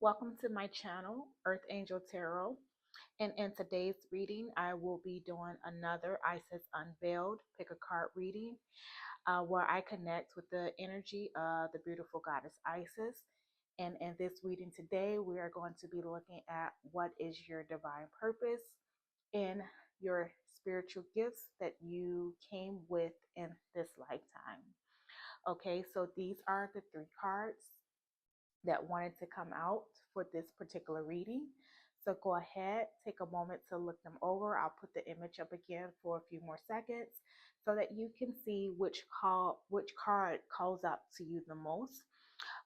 Welcome to my channel, Earth Angel Tarot. And in today's reading, I will be doing another Isis Unveiled pick a card reading where I connect with the energy of the beautiful goddess Isis. And in this reading today, we are going to be looking at what is your divine purpose in your spiritual gifts that you came with in this lifetime. Okay, so these are the three cards that wanted to come out for this particular reading. So go ahead, take a moment to look them over. I'll put the image up again for a few more seconds so that you can see which card calls out to you the most.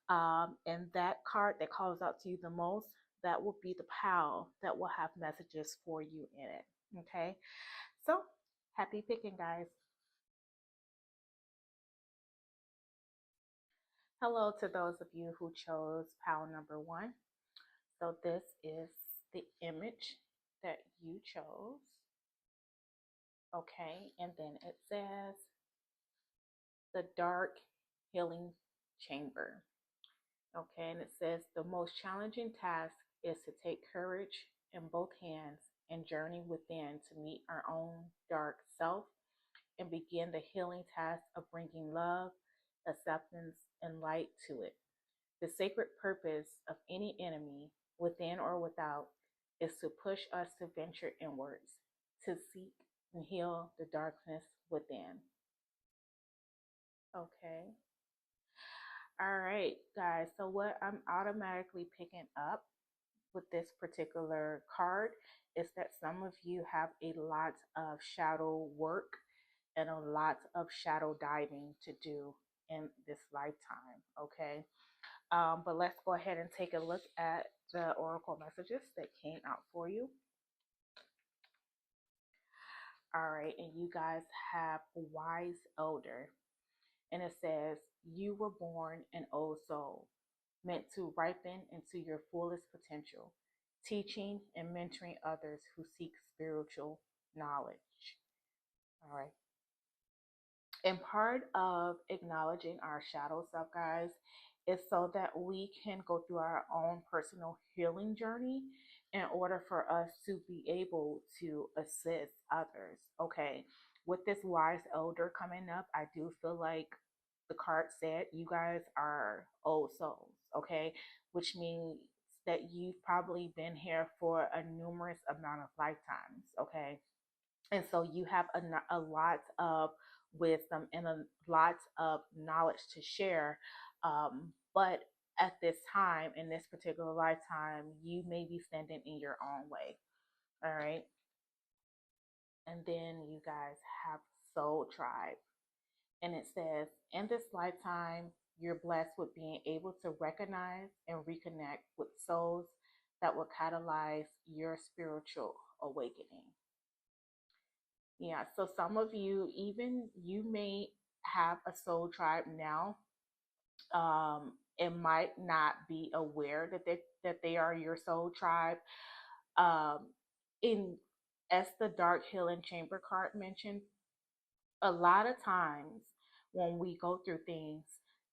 And that card that calls out to you the most, that will be the pal that will have messages for you in it. Okay, so happy picking, guys. Hello to those of you who chose pal number one. So this is the image that you chose. Okay, and then it says the dark healing chamber. Okay, and it says the most challenging task is to take courage in both hands and journey within to meet our own dark self and begin the healing task of bringing love, acceptance, and light to it. The sacred purpose of any enemy, within or without, is to push us to venture inwards, to seek and heal the darkness within. Okay. All right, guys. So, what I'm automatically picking up with this particular card is that some of you have a lot of shadow work and a lot of shadow diving to do in this lifetime. Okay. But let's go ahead and take a look at the oracle messages that came out for you. All right, and you guys have wise elder, and it says you were born an old soul, meant to ripen into your fullest potential, teaching and mentoring others who seek spiritual knowledge. All right. And part of acknowledging our shadow self, guys, is so that we can go through our own personal healing journey in order for us to be able to assist others. Okay. With this wise elder coming up, I do feel like the card said you guys are old souls. Okay. Which means that you've probably been here for a numerous amount of lifetimes. Okay, and so you have a lot of wisdom and a lot of knowledge to share, but at this time, in this particular lifetime, you may be standing in your own way. All right, and then you guys have soul tribe, and it says in this lifetime you're blessed with being able to recognize and reconnect with souls that will catalyze your spiritual awakening. Yeah, so some of you, even you may have a soul tribe now. It might not be aware that they are your soul tribe. Um, in as the Dark Healing Chamber card mentioned, a lot of times when we go through things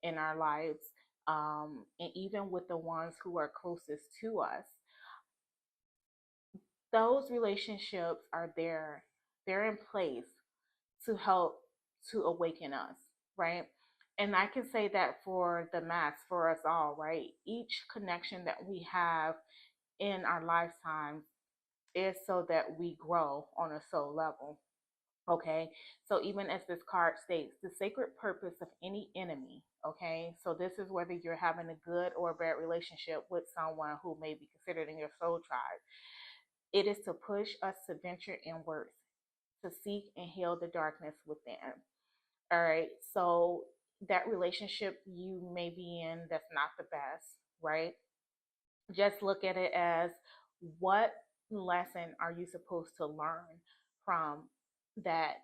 in our lives, and even with the ones who are closest to us, those relationships are there. They're in place to help to awaken us, right? And I can say that for the mass, for us all, right? Each connection that we have in our lifetime is so that we grow on a soul level. Okay, so even as this card states, the sacred purpose of any enemy, okay, so this is whether you're having a good or a bad relationship with someone who may be considered in your soul tribe, it is to push us to venture inwards, to seek and heal the darkness within. All right. So that relationship you may be in that's not the best, right? Just look at it as what lesson are you supposed to learn from that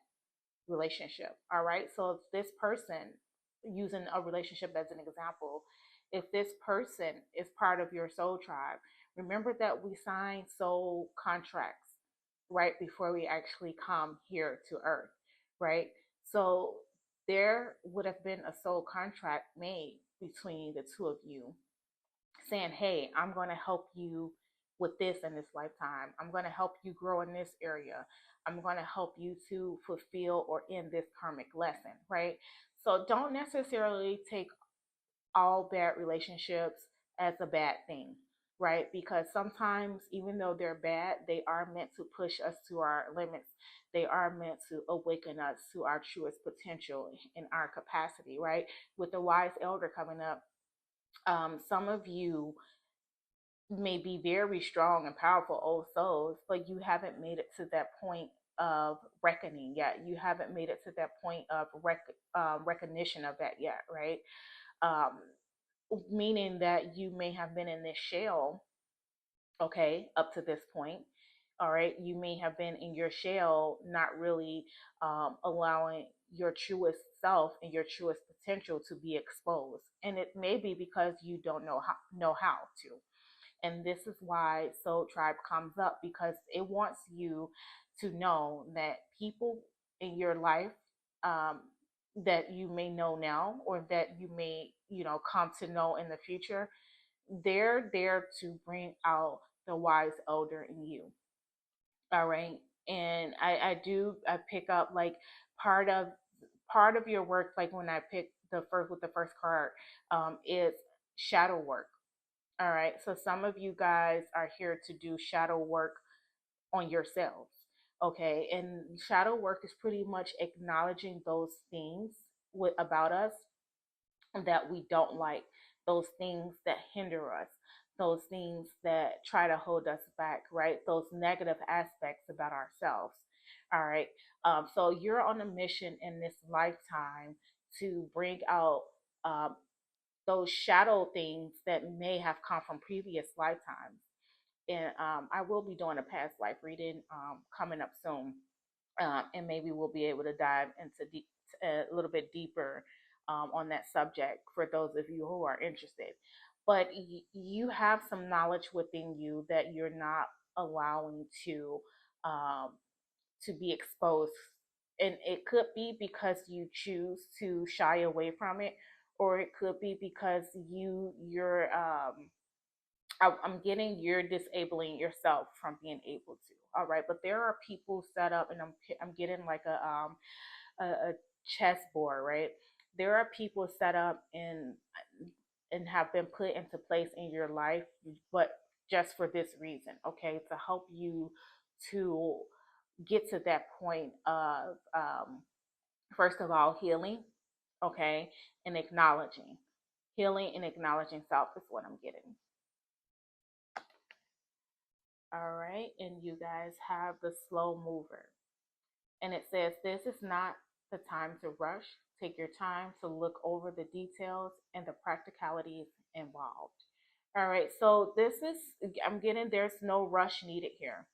relationship? All right. So if this person, using a relationship as an example, if this person is part of your soul tribe, remember that we sign soul contracts right before we actually come here to earth, right? So there would have been a soul contract made between the two of you saying, hey, I'm going to help you with this in this lifetime. I'm going to help you grow in this area. I'm going to help you to fulfill or end this karmic lesson, right? So don't necessarily take all bad relationships as a bad thing, right? Because sometimes, even though they're bad, they are meant to push us to our limits. They are meant to awaken us to our truest potential in our capacity, right? With the wise elder coming up, some of you may be very strong and powerful old souls, but you haven't made it to that point of reckoning yet. You haven't made it to that point of recognition of that yet, right? Um, Meaning that you may have been in this shell, okay, up to this point. All right, you may have been in your shell, not really allowing your truest self and your truest potential to be exposed, and it may be because you don't know how to. And this is why Soul Tribe comes up, because it wants you to know that people in your life, um, that you may know now or that you may, come to know in the future, they're there to bring out the wise elder in you. All right. And I pick up like part of part of your work, like when I pick the first with the first card, is shadow work. All right. So some of you guys are here to do shadow work on yourselves. Okay. And shadow work is pretty much acknowledging those things about us that we don't like, those things that hinder us, those things that try to hold us back, right? Those negative aspects about ourselves. All right. So you're on a mission in this lifetime to bring out um, those shadow things that may have come from previous lifetimes. And I will be doing a past life reading coming up soon, and maybe we'll be able to dive into a little bit deeper on that subject for those of you who are interested. But you have some knowledge within you that you're not allowing um, to be exposed, and it could be because you choose to shy away from it, or it could be because you're I'm getting you're disabling yourself from being able to. All right, but there are people set up, and I'm getting like a chessboard, right? There are people set up and have been put into place in your life, but just for this reason, okay, to help you to get to that point of first of all healing, okay, and acknowledging. Healing and acknowledging self is what I'm getting. All right, and you guys have the slow mover. And it says, this is not the time to rush. Take your time to look over the details and the practicalities involved. All right, so I'm getting there's no rush needed here.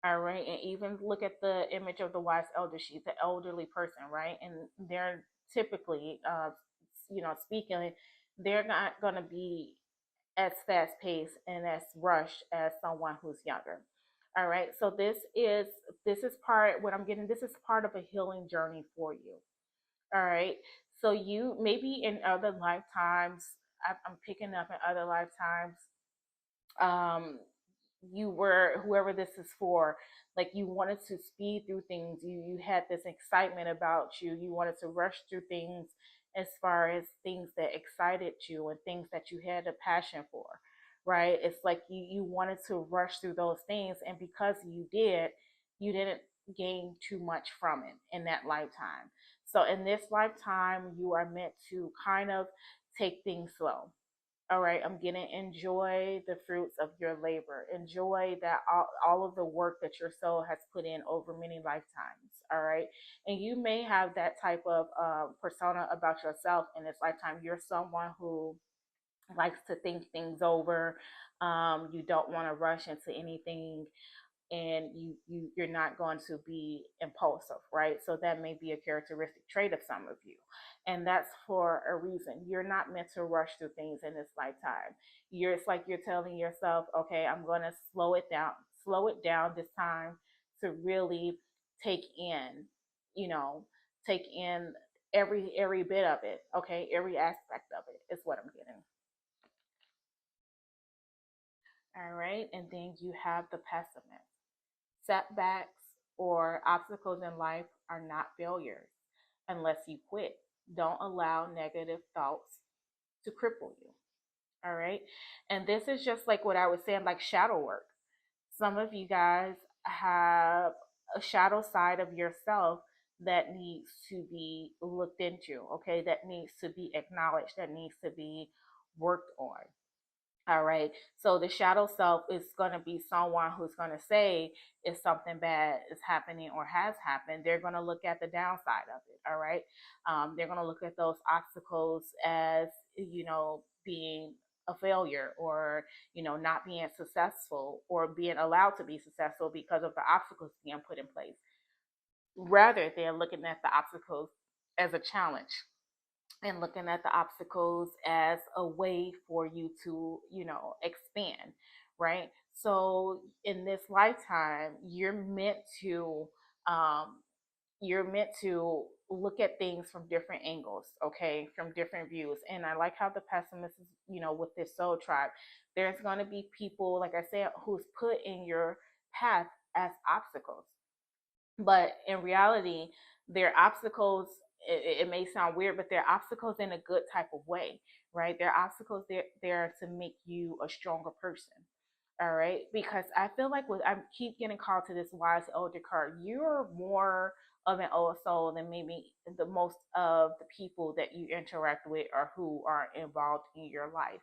All right, and even look at the image of the wise elder. She's an elderly person, right? And they're typically, speaking, they're not going to be as fast paced and as rushed as someone who's younger. All right. So this is part what I'm getting. This is part of a healing journey for you. All right. So you maybe in other lifetimes, I'm picking up in other lifetimes, um, you were whoever this is for, like you wanted to speed through things, you had this excitement about you wanted to rush through things as far as things that excited you and things that you had a passion for, right? It's like you wanted to rush through those things, and because you didn't gain too much from it in that lifetime. So in this lifetime you are meant to kind of take things slow. All right, I'm gonna enjoy the fruits of your labor. Enjoy that all of the work that your soul has put in over many lifetimes. All right, and you may have that type of persona about yourself in this lifetime. You're someone who likes to think things over. You don't want to rush into anything, and you're not going to be impulsive, right? So that may be a characteristic trait of some of you, and that's for a reason. You're not meant to rush through things in this lifetime. It's like you're telling yourself, okay, I'm going to slow it down this time to really take in, you know take in every bit of it, okay, every aspect of it is what I'm getting. All right. And then you have the pessimist. Setbacks or obstacles in life are not failures unless you quit. Don't allow negative thoughts to cripple you. All right. And this is just like what I was saying, like shadow work. Some of you guys have a shadow side of yourself that needs to be looked into, okay? That needs to be acknowledged, that needs to be worked on. All right. So the shadow self is going to be someone who's going to say if something bad is happening or has happened, they're going to look at the downside of it. All right. They're going to look at those obstacles as, being a failure or, not being successful or being allowed to be successful because of the obstacles being put in place rather than looking at the obstacles as a challenge and looking at the obstacles as a way for you to, expand, right? So in this lifetime, um, you're meant to look at things from different angles, okay, from different views. And I like how the pessimist is, with this soul tribe, there's going to be people, like I said, who's put in your path as obstacles, but in reality they're obstacles. It may sound weird, but they're obstacles in a good type of way, right? They're obstacles there to make you a stronger person. All right, because I feel like I keep getting called to this wise elder card, you're more of an old soul than maybe the most of the people that you interact with or who are involved in your life,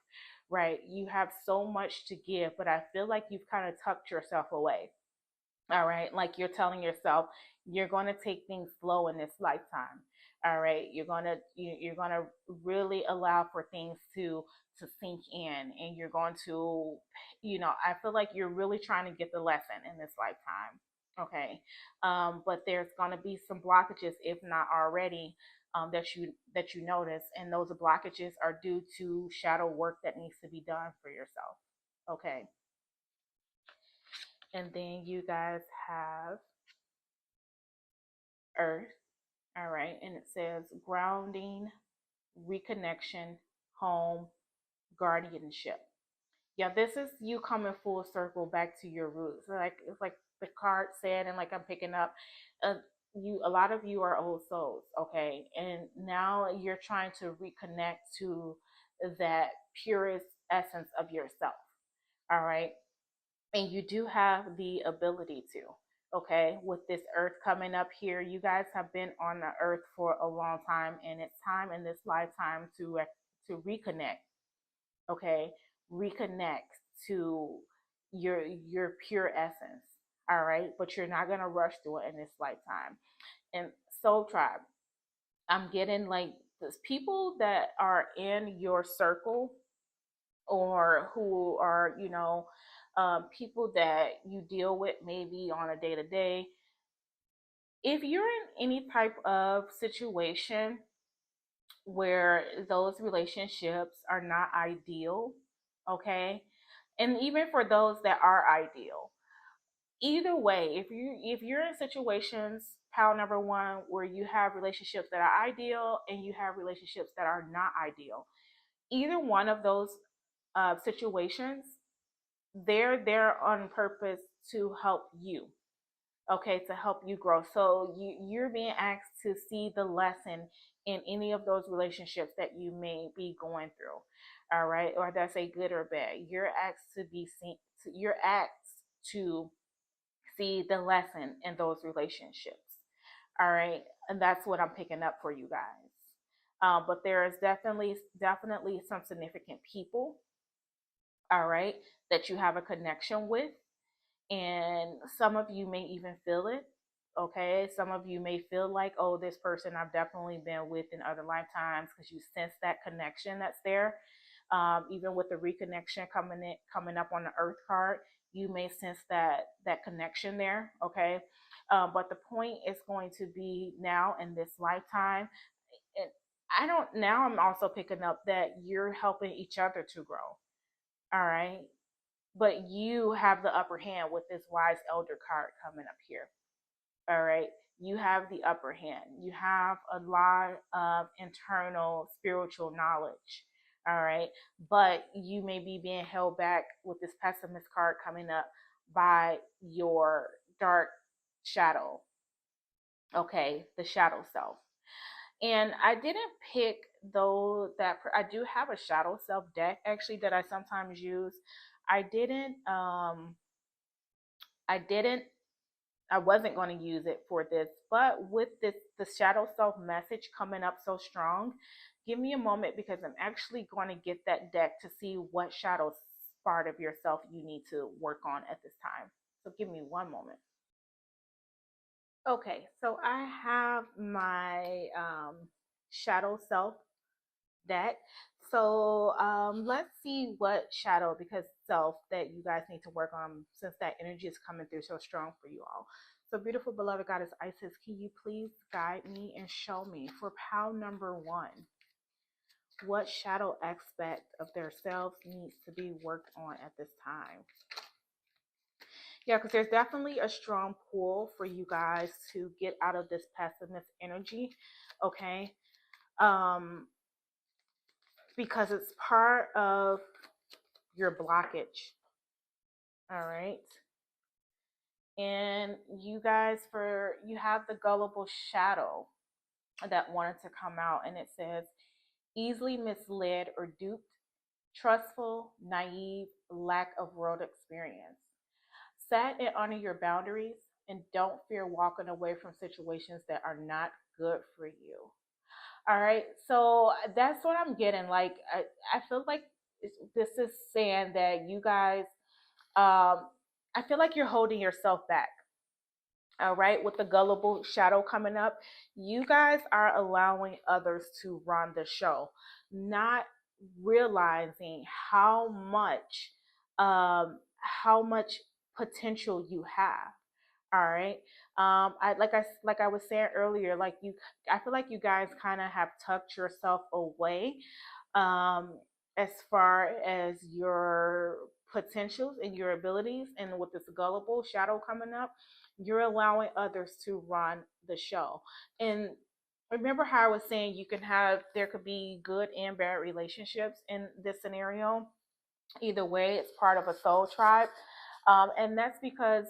right? You have so much to give, but I feel like you've kind of tucked yourself away. All right. Like you're telling yourself, you're going to take things slow in this lifetime. All right. You're going to really allow for things to sink in, and you're going to, I feel like you're really trying to get the lesson in this lifetime. Okay. But there's going to be some blockages, if not already, that you notice, and those blockages are due to shadow work that needs to be done for yourself. Okay. And then you guys have Earth. All right. And it says grounding, reconnection, home, guardianship. Yeah, this is you coming full circle back to your roots. Like it's like the card said, and like I'm picking up, uh, a lot of you are old souls, okay, and now you're trying to reconnect to that purest essence of yourself. All right, and you do have the ability to, okay, with this earth coming up here, you guys have been on the earth for a long time, and it's time in this lifetime to reconnect, okay, reconnect to your pure essence. All right, but you're not going to rush through it in this lifetime. And soul tribe, I'm getting like this people that are in your circle or who are, people that you deal with maybe on a day to day. If you're in any type of situation where those relationships are not ideal, okay, and even for those that are ideal, either way, if you're in situations, pal number one, where you have relationships that are ideal and you have relationships that are not ideal, either one of those situations, they're there on purpose to help you, okay, to help you grow. So you're being asked to see the lesson in any of those relationships that you may be going through. All right, or that's a good or bad, you're asked to be seen, you're asked to see the lesson in those relationships. All right, and that's what I'm picking up for you guys. But there is definitely some significant people, all right, that you have a connection with, and some of you may even feel it. Okay, some of you may feel like, oh, this person I've definitely been with in other lifetimes, because you sense that connection that's there. Even with the reconnection coming up on the Earth card, you may sense that connection there. Okay, but the point is going to be now in this lifetime. And I don't. Now I'm also picking up that you're helping each other to grow. All right, but you have the upper hand with this wise elder card coming up here. All right, you have the upper hand. You have a lot of internal spiritual knowledge. All right. But you may be being held back with this pessimist card coming up by your dark shadow. Okay. The shadow self. And I didn't pick though I do have a shadow self deck actually that I sometimes use. I didn't, I didn't I wasn't going to use it for this, but with this, the shadow self message coming up so strong, give me a moment because I'm actually going to get that deck to see what shadow part of yourself you need to work on at this time. So give me one moment. Okay, so I have my shadow self deck. So let's see what shadow, because self, that you guys need to work on since that energy is coming through so strong for you all. So, beautiful beloved goddess Isis, can you please guide me and show me for pile number one what shadow aspect of their selves needs to be worked on at this time? Yeah, because there's definitely a strong pull for you guys to get out of this pessimist energy, okay? Um, because it's part of your blockage. All right. And you guys, for you have the gullible shadow that wanted to come out, and it says easily misled or duped, trustful, naive, lack of world experience. Set and honor your boundaries and don't fear walking away from situations that are not good for you. All right. So that's what I'm getting. Like, I feel like this is saying that you guys, I feel like you're holding yourself back. All right, with the gullible shadow coming up, you guys are allowing others to run the show, not realizing how much potential you have. All right. I was saying earlier, I feel like you guys kind of have tucked yourself away, um, as far as your potentials and your abilities. And with this gullible shadow coming up, you're allowing others to run the show. And remember how I was saying there could be good and bad relationships in this scenario. Either way, it's part of a soul tribe. And that's because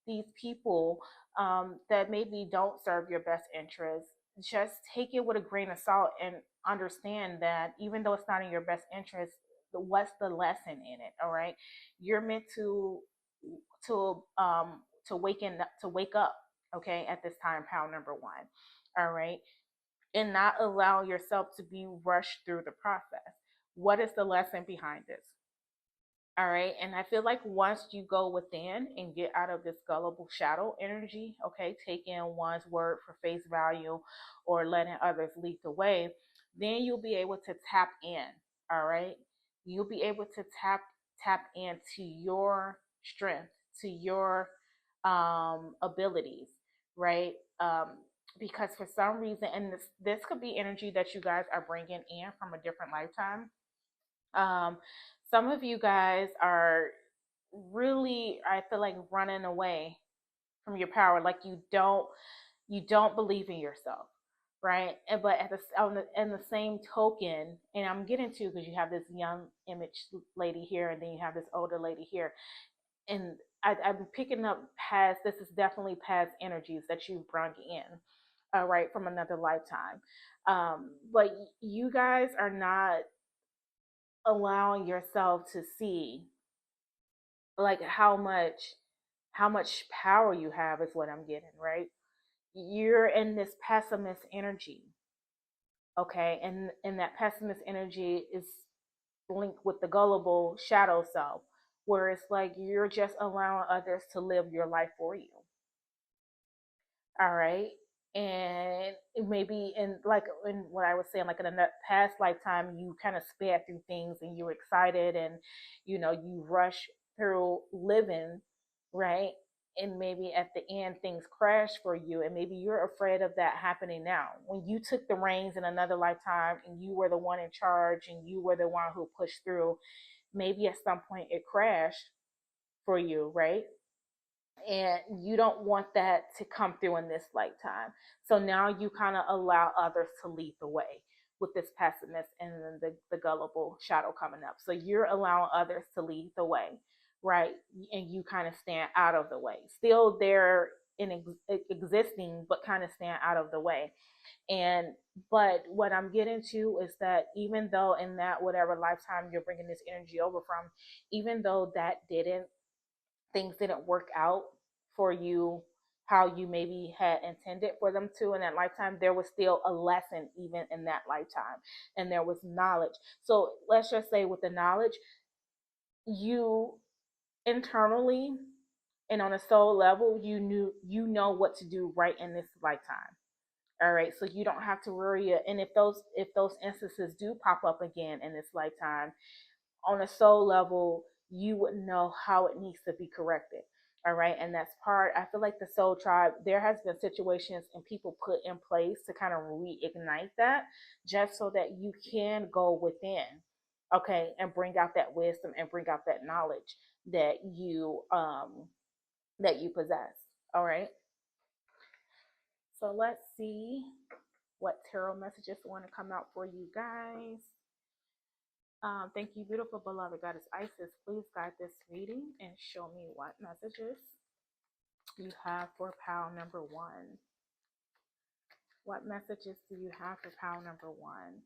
these people, that maybe don't serve your best interest, just take it with a grain of salt and understand that even though it's not in your best interest, what's the lesson in it? All right, you're meant to um to wake up, okay, at this time, pound number one. All right, and not allow yourself to be rushed through the process. What is the lesson behind this? All right. And I feel like once you go within and get out of this gullible shadow energy, okay, taking one's word for face value or letting others lead the way, then you'll be able to tap in. All right. You'll be able to tap into your strength, to your abilities, right? Because for some reason, and this could be energy that you guys are bringing in from a different lifetime. um, some of you guys are really, I feel like, running away from your power. Like you don't believe in yourself, right? And but in the same token, and I'm getting to, because you have this young image lady here, and then you have this older lady here, and I'm picking up past. This is definitely past energies that you've brought in, right, from another lifetime. But you guys are not allowing yourself to see like how much power you have is what I'm getting, right? You're in this pessimist energy, okay? And that pessimist energy is linked with the gullible shadow self, where it's like you're just allowing others to live your life for you. All right. And maybe in what I was saying, like in a past lifetime, you kind of sped through things and you were excited, and you rush through living, right? And maybe at the end things crash for you, and maybe you're afraid of that happening now. When you took the reins in another lifetime and you were the one in charge and you were the one who pushed through, maybe at some point it crashed for you, right? And you don't want that to come through in this lifetime. So now you kind of allow others to lead the way, with this pessimist and then the gullible shadow coming up. So you're allowing others to lead the way, right? And you kind of stand out of the way. Still there in existing, but kind of stand out of the way. And but what I'm getting to is that even though in that whatever lifetime you're bringing this energy over from, even though that didn't things didn't work out for you how you maybe had intended for them to in that lifetime, there was still a lesson even in that lifetime, and there was knowledge. So let's just say with the knowledge, you internally and on a soul level, you know what to do right in this lifetime. All right, so you don't have to worry. And if those instances do pop up again in this lifetime, on a soul level, you would know how it needs to be corrected. All right. And that's part, I feel like the soul tribe, there has been situations and people put in place to kind of reignite that just so that you can go within, okay, and bring out that wisdom and bring out that knowledge that you possess. All right. So let's see what tarot messages want to come out for you guys. Thank you, beautiful beloved goddess Isis. Please guide this reading and show me what messages you have for pile number one. What messages do you have for pile number one?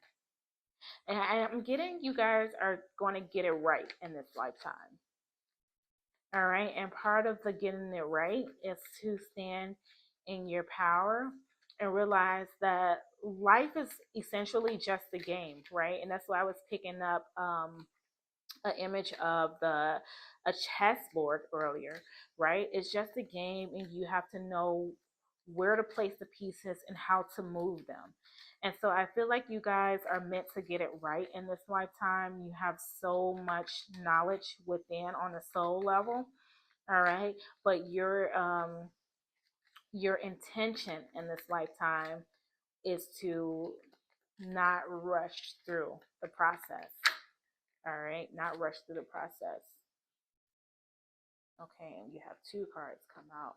And I'm getting you guys are going to get it right in this lifetime. All right. And part of the getting it right is to stand in your power and realize that life is essentially just a game, right? And that's why I was picking up an image of a chessboard earlier, right? It's just a game, and you have to know where to place the pieces and how to move them. And so I feel like you guys are meant to get it right in this lifetime. You have so much knowledge within on a soul level, all right? But your intention in this lifetime is to not rush through the process. All right, not rush through the process. Okay, and you have two cards come out.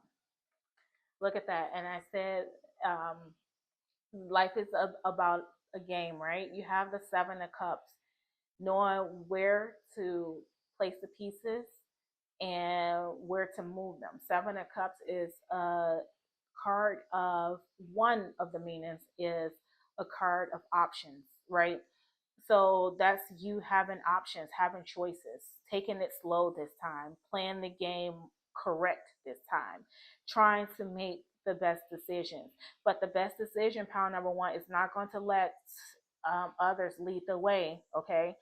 Look at that. And I said, life is about a game, right? You have the Seven of Cups, knowing where to place the pieces and where to move them. Seven of Cups is a card of one of the meanings is a card of options, right? So that's you having options, having choices, taking it slow this time, playing the game correct this time, trying to make the best decisions. But the best decision, power number one, is not going to let others lead the way, okay?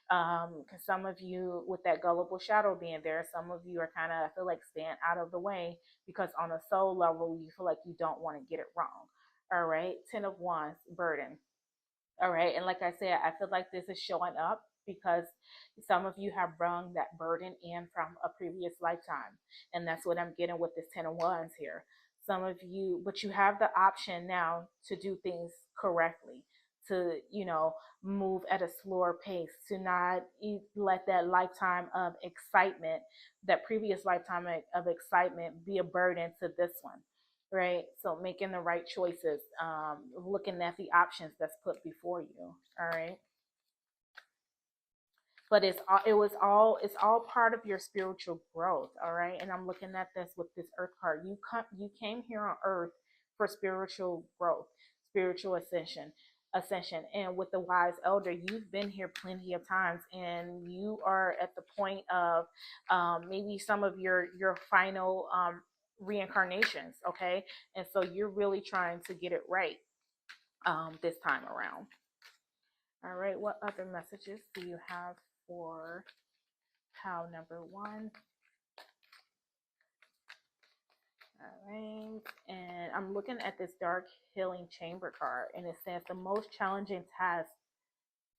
Because some of you, with that gullible shadow being there, some of you are kind of, I feel like, staying out of the way because on a soul level, you feel like you don't want to get it wrong. All right, Ten of Wands, burden. All right. And like I said, I feel like this is showing up because some of you have brung that burden in from a previous lifetime. And that's what I'm getting with this 10 of Wands here. Some of you, but you have the option now to do things correctly, to, move at a slower pace, to not let that lifetime of excitement, that previous lifetime of excitement be a burden to this one, right? So making the right choices, looking at the options that's put before you. All right. But it's all part of your spiritual growth. All right. And I'm looking at this with this Earth card. You came here on Earth for spiritual growth, spiritual ascension. And with the wise elder, you've been here plenty of times, and you are at the point of maybe some of your final reincarnations, okay? And so you're really trying to get it right this time around. All right, what other messages do you have for pile number one? All right, and I'm looking at this dark healing chamber card, and it says the most challenging task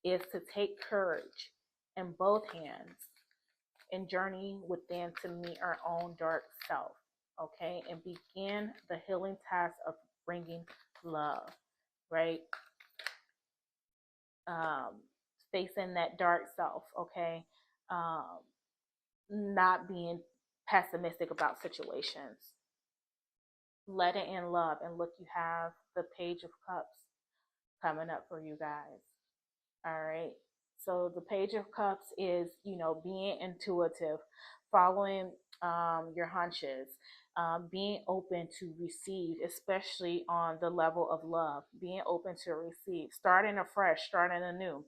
is to take courage in both hands and journey within to meet our own dark self, okay, and begin the healing task of bringing love, right? Facing that dark self, okay, not being pessimistic about situations, let it in love. And look, you have the Page of Cups coming up for you guys. All right. So the Page of Cups is, being intuitive, following your hunches, being open to receive, especially on the level of love, being open to receive, starting afresh, starting anew.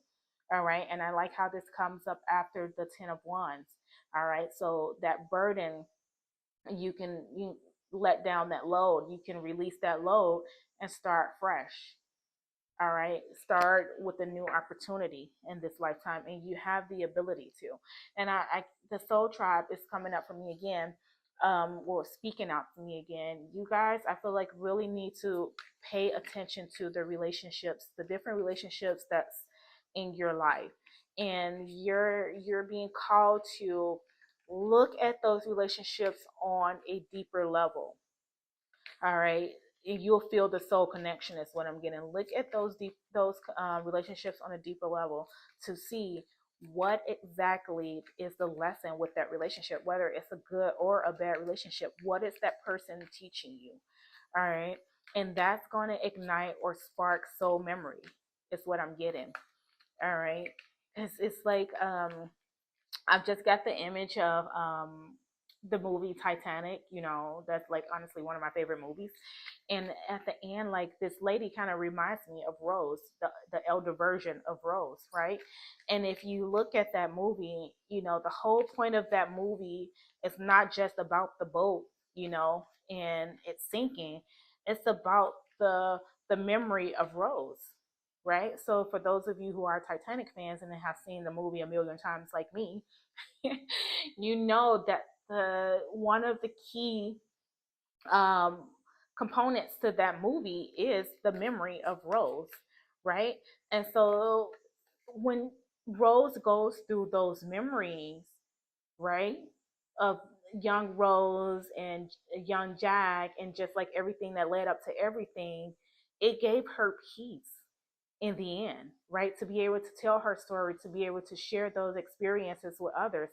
All right. And I like how this comes up after the Ten of Wands. All right. So that burden, you let down that load, you can release that load and start fresh. All right, start with a new opportunity in this lifetime, and you have the ability to. And the soul tribe is coming up for me again, or speaking out for me again. You guys, I feel like really need to pay attention to the relationships, the different relationships that's in your life, and you're being called to look at those relationships on a deeper level. All right, you'll feel the soul connection is what I'm getting. Look at those relationships on a deeper level to see what exactly is the lesson with that relationship, whether it's a good or a bad relationship. What is that person teaching you? All right, and that's going to ignite or spark soul memory is what I'm getting. All right, it's like I've just got the image of the movie Titanic. That's like honestly one of my favorite movies. And at the end, like this lady kind of reminds me of Rose, the elder version of Rose, right? And if you look at that movie, the whole point of that movie is not just about the boat, and it's sinking. It's about the memory of Rose, right? So for those of you who are Titanic fans and have seen the movie a million times like me, you know that the one of the key um, components to that movie is the memory of Rose, right? And so when Rose goes through those memories, right, of young Rose and young Jack, and just like everything that led up to everything, it gave her peace in the end, right? To be able to tell her story, to be able to share those experiences with others,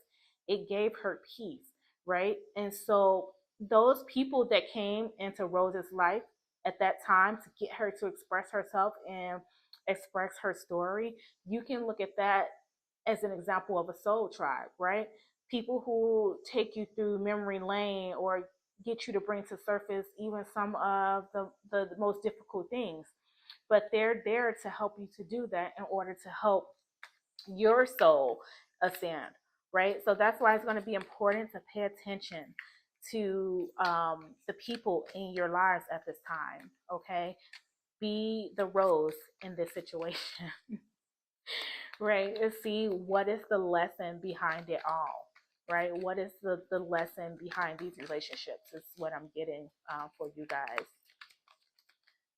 it gave her peace, right? And so those people that came into Rose's life at that time to get her to express herself and express her story, you can look at that as an example of a soul tribe, right? People who take you through memory lane or get you to bring to surface even some of the most difficult things, but they're there to help you to do that in order to help your soul ascend, right? So that's why it's going to be important to pay attention to the people in your lives at this time, okay? Be the Rose in this situation, right? And see what is the lesson behind it all, right? What is the lesson behind these relationships is what I'm getting for you guys.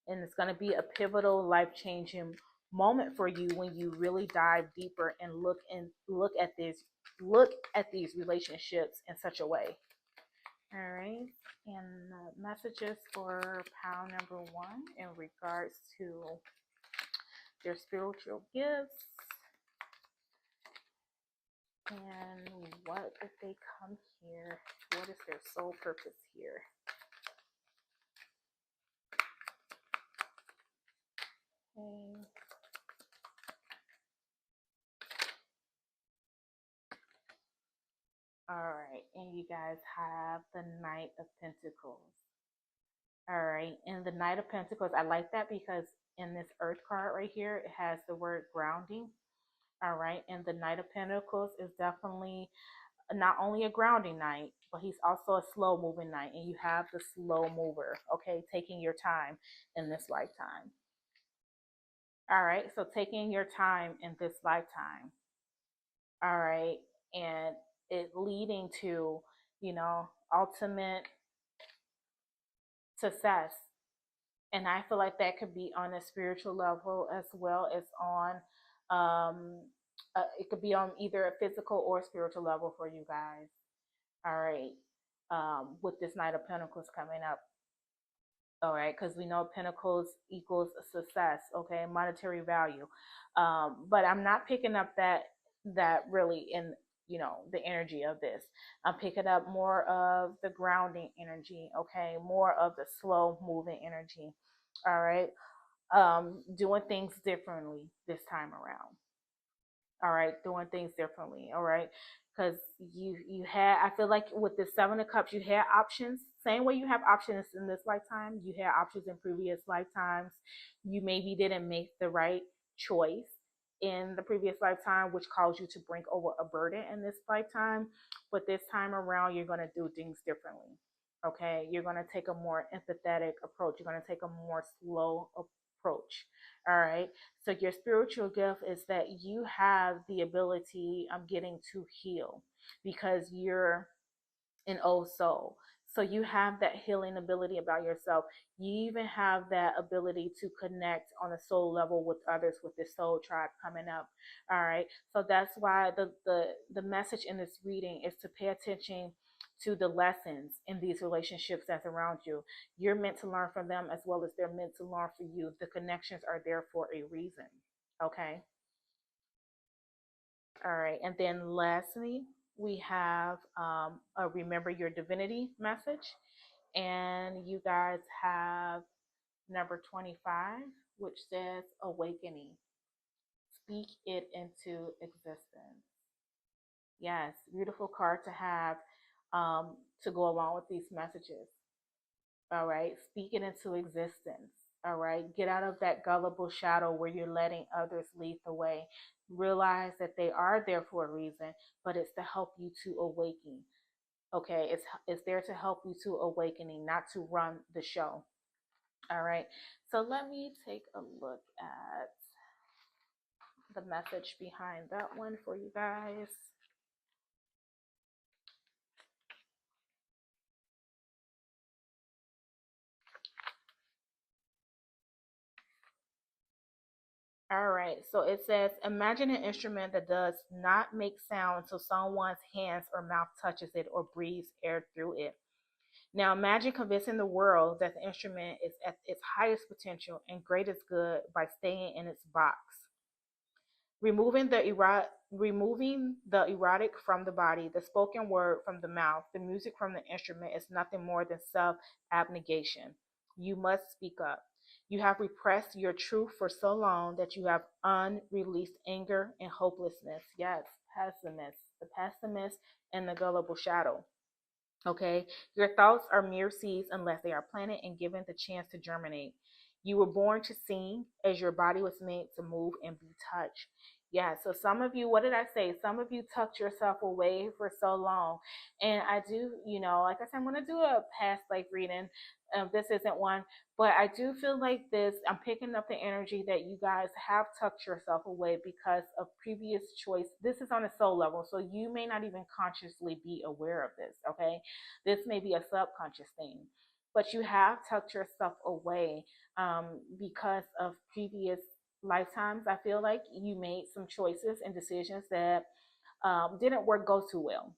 And it's going to be a pivotal, life-changing moment for you when you really dive deeper and look at these relationships in such a way. All right, and messages for pile number one in regards to their spiritual gifts, and what did they come here? What is their soul purpose here? Okay. All right, and you guys have the Knight of Pentacles. All right, and the Knight of Pentacles, I like that because in this Earth card right here, it has the word grounding. All right, and the Knight of Pentacles is definitely not only a grounding knight, but he's also a slow moving knight, and you have the slow mover, okay, taking your time in this lifetime. All right, so taking your time in this lifetime. All right, and it leading to, ultimate success. And I feel like that could be on a spiritual level as well as on, it could be on either a physical or spiritual level for you guys. All right, with this Knight of Pentacles coming up. All right, because we know Pentacles equals success, okay, monetary value. But I'm not picking up that really in the energy of this. I'm picking up more of the grounding energy, okay, more of the slow moving energy. All right, doing things differently this time around. All right, doing things differently. All right, because you had, I feel like with the Seven of Cups, you had options. Same way you have options in this lifetime, you had options in previous lifetimes. You maybe didn't make the right choice in the previous lifetime, which caused you to bring over a burden in this lifetime. But this time around, you're going to do things differently. Okay, you're going to take a more empathetic approach. You're going to take a more slow approach. All right. So your spiritual gift is that you have the ability of getting to heal because you're an old soul. So you have that healing ability about yourself. You even have that ability to connect on a soul level with others with this soul tribe coming up. All right. So that's why the message in this reading is to pay attention to the lessons in these relationships that's around you. You're meant to learn from them as well as they're meant to learn from you. The connections are there for a reason. Okay. All right. And then lastly, we have a remember your divinity message. And you guys have number 25, which says awakening. Speak it into existence. Yes, beautiful card to have to go along with these messages. All right, speak it into existence. All right, get out of that gullible shadow where you're letting others lead the way. Realize that they are there for a reason, but it's to help you to awaken. Okay, it's there to help you to awakening, not to run the show. All right, so let me take a look at the message behind that one for you guys. All right, so it says, imagine an instrument that does not make sound until someone's hands or mouth touches it or breathes air through it. Now imagine convincing the world that the instrument is at its highest potential and greatest good by staying in its box. Removing the erotic from the body, the spoken word from the mouth, the music from the instrument is nothing more than self abnegation. You must speak up. You have repressed your truth for so long that you have unreleased anger and hopelessness. Yes, the pessimist and the gullible shadow. Okay, your thoughts are mere seeds unless they are planted and given the chance to germinate. You were born to sing as your body was made to move and be touched. Yeah, so some of you, what did I say? Some of you tucked yourself away for so long. And I do, like I said, I'm going to do a past life reading. This isn't one, but I do feel like this. I'm picking up the energy that you guys have tucked yourself away because of previous choice. This is on a soul level, so you may not even consciously be aware of this, okay? This may be a subconscious thing, but you have tucked yourself away because of previous lifetimes. I feel like you made some choices and decisions that didn't go too well.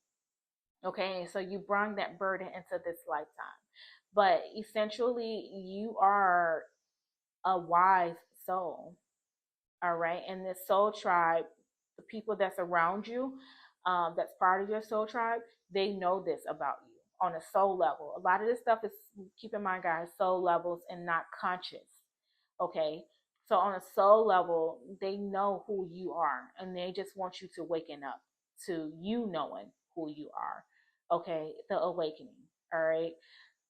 Okay, so you brought that burden into this lifetime, but essentially, you are a wise soul. All right, and this soul tribe, the people that's around you, that's part of your soul tribe, they know this about you on a soul level. A lot of this stuff is, keep in mind, guys, soul levels and not conscious. Okay, so on a soul level, they know who you are, and they just want you to waken up to you knowing who you are. Okay, the awakening. All right,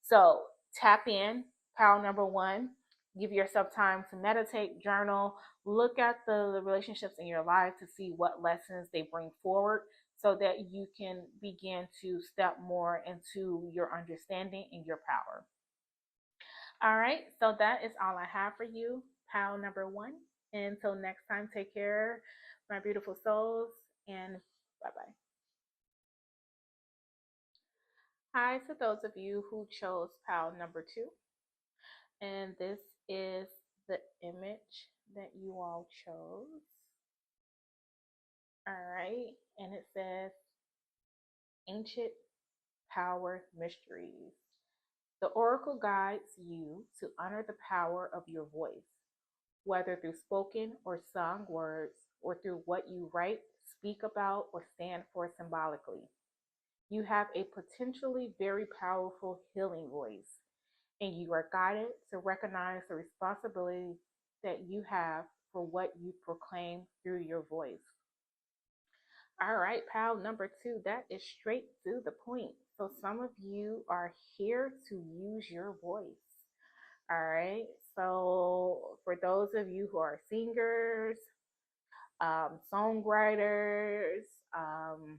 so tap in, power number one. Give yourself time to meditate, journal, look at the relationships in your life to see what lessons they bring forward so that you can begin to step more into your understanding and your power. All right, so that is all I have for you, pal number one. Until next time, take care, my beautiful souls, and bye bye. Hi to those of you who chose pal number two, and this is the image that you all chose. All right, and it says Ancient Power Mysteries. The oracle guides you to honor the power of your voice, whether through spoken or sung words, or through what you write, speak about, or stand for symbolically. You have a potentially very powerful healing voice, and you are guided to recognize the responsibility that you have for what you proclaim through your voice. All right, pal, number two, that is straight to the point. So some of you are here to use your voice. All right. So for those of you who are singers, songwriters, um,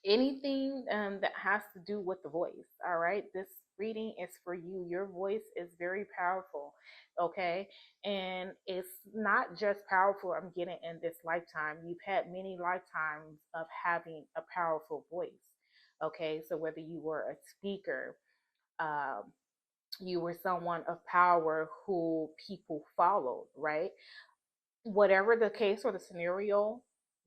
anything that has to do with the voice. All right, this reading is for you. Your voice is very powerful, okay? And it's not just powerful, I'm getting in this lifetime. You've had many lifetimes of having a powerful voice, okay? So whether you were a speaker, um, you were someone of power who people followed, right? Whatever the case or the scenario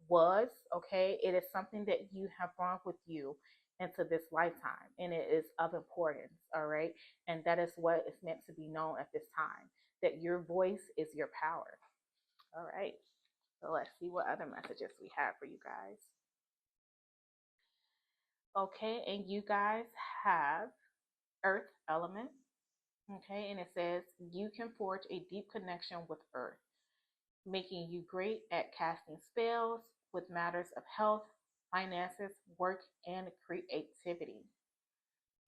was, okay, it is something that you have brought with you into this lifetime, and it is of importance, all right? And that is what is meant to be known at this time, that your voice is your power. All right. So let's see what other messages we have for you guys. Okay, and you guys have Earth element. Okay, and it says you can forge a deep connection with Earth, making you great at casting spells with matters of health, finances, work, and creativity.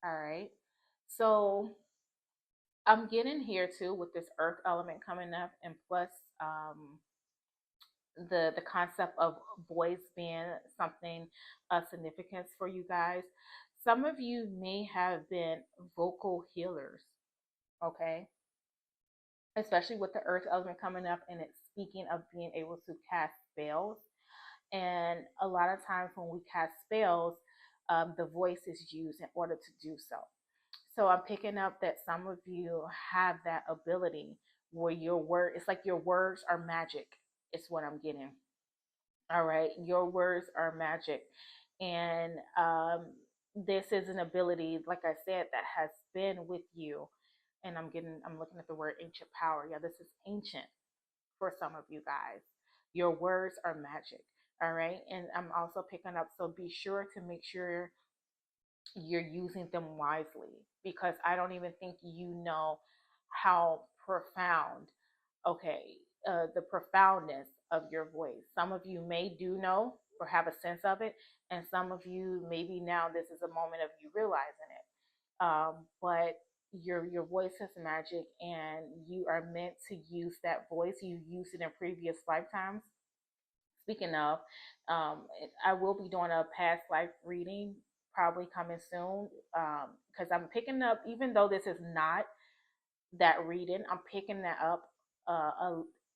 All right. So I'm getting here too with this earth element coming up, and plus um, the concept of voice being something of significance for you guys. Some of you may have been vocal healers, okay? Especially with the earth element coming up, and it's speaking of being able to cast spells. And a lot of times when we cast spells, the voice is used in order to do so. So I'm picking up that some of you have that ability where your word, it's like your words are magic, is what I'm getting. All right. Your words are magic. And this is an ability, like I said, that has been with you. And I'm looking at the word ancient power. Yeah, this is ancient for some of you guys. Your words are magic. All right. And I'm also picking up, so be sure to make sure you're using them wisely, because I don't even think you know how profound, okay, the profoundness of your voice. Some of you may do know or have a sense of it, and some of you maybe now this is a moment of you realizing it. But your voice is magic, and you are meant to use that voice. You used it in previous lifetimes. Speaking of, I will be doing a past life reading probably coming soon, because I'm picking up, even though this is not that reading, I'm picking that up.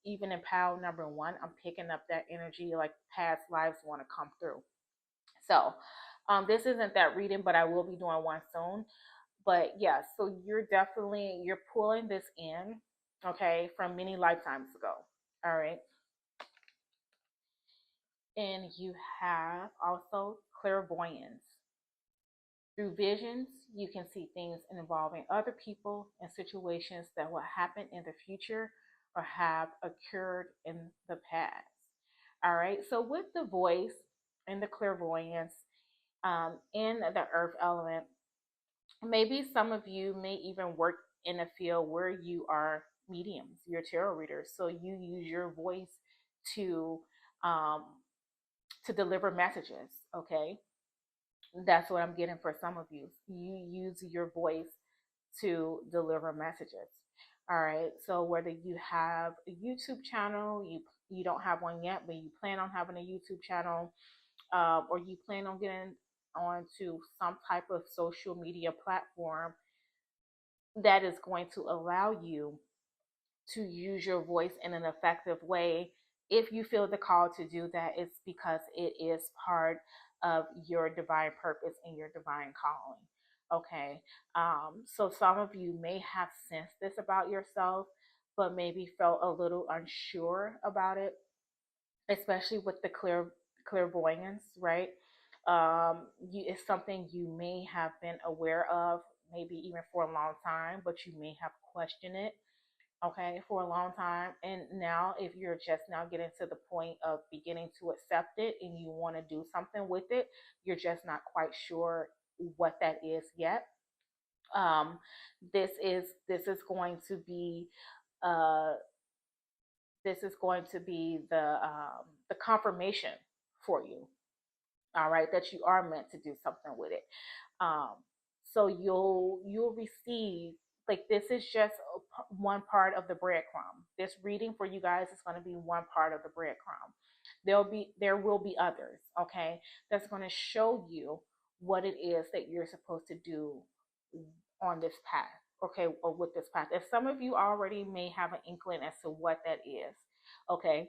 Even in pile number one, I'm picking up that energy like past lives want to come through. So this isn't that reading, but I will be doing one soon. But yeah, so you're pulling this in, okay, from many lifetimes ago. All right. And you have also clairvoyance. Through visions, you can see things involving other people and situations that will happen in the future or have occurred in the past. All right, so with the voice and the clairvoyance in the earth element, maybe some of you may even work in a field where you are mediums, you're tarot readers. So you use your voice to um, to deliver messages. Okay, that's what I'm getting for some of you. You use your voice to deliver messages. All right. So whether you have a YouTube channel, you don't have one yet, but you plan on having a YouTube channel, or you plan on getting onto some type of social media platform that is going to allow you to use your voice in an effective way. If you feel the call to do that, it's because it is part of your divine purpose and your divine calling. Okay. So some of you may have sensed this about yourself, but maybe felt a little unsure about it, especially with the clairvoyance, right? It's something you may have been aware of, maybe even for a long time, but you may have questioned it, okay, for a long time. And now, if you're just now getting to the point of beginning to accept it and you want to do something with it, you're just not quite sure what that is yet. Um, this is going to be uh, this is going to be the confirmation for you. All right, that you are meant to do something with it. Um, so you'll receive, like, this is just one part of the breadcrumb. This reading for you guys is going to be one part of the breadcrumb. There will be others, okay, that's going to show you what it is that you're supposed to do on this path, okay, or with this path. If some of you already may have an inkling as to what that is, okay,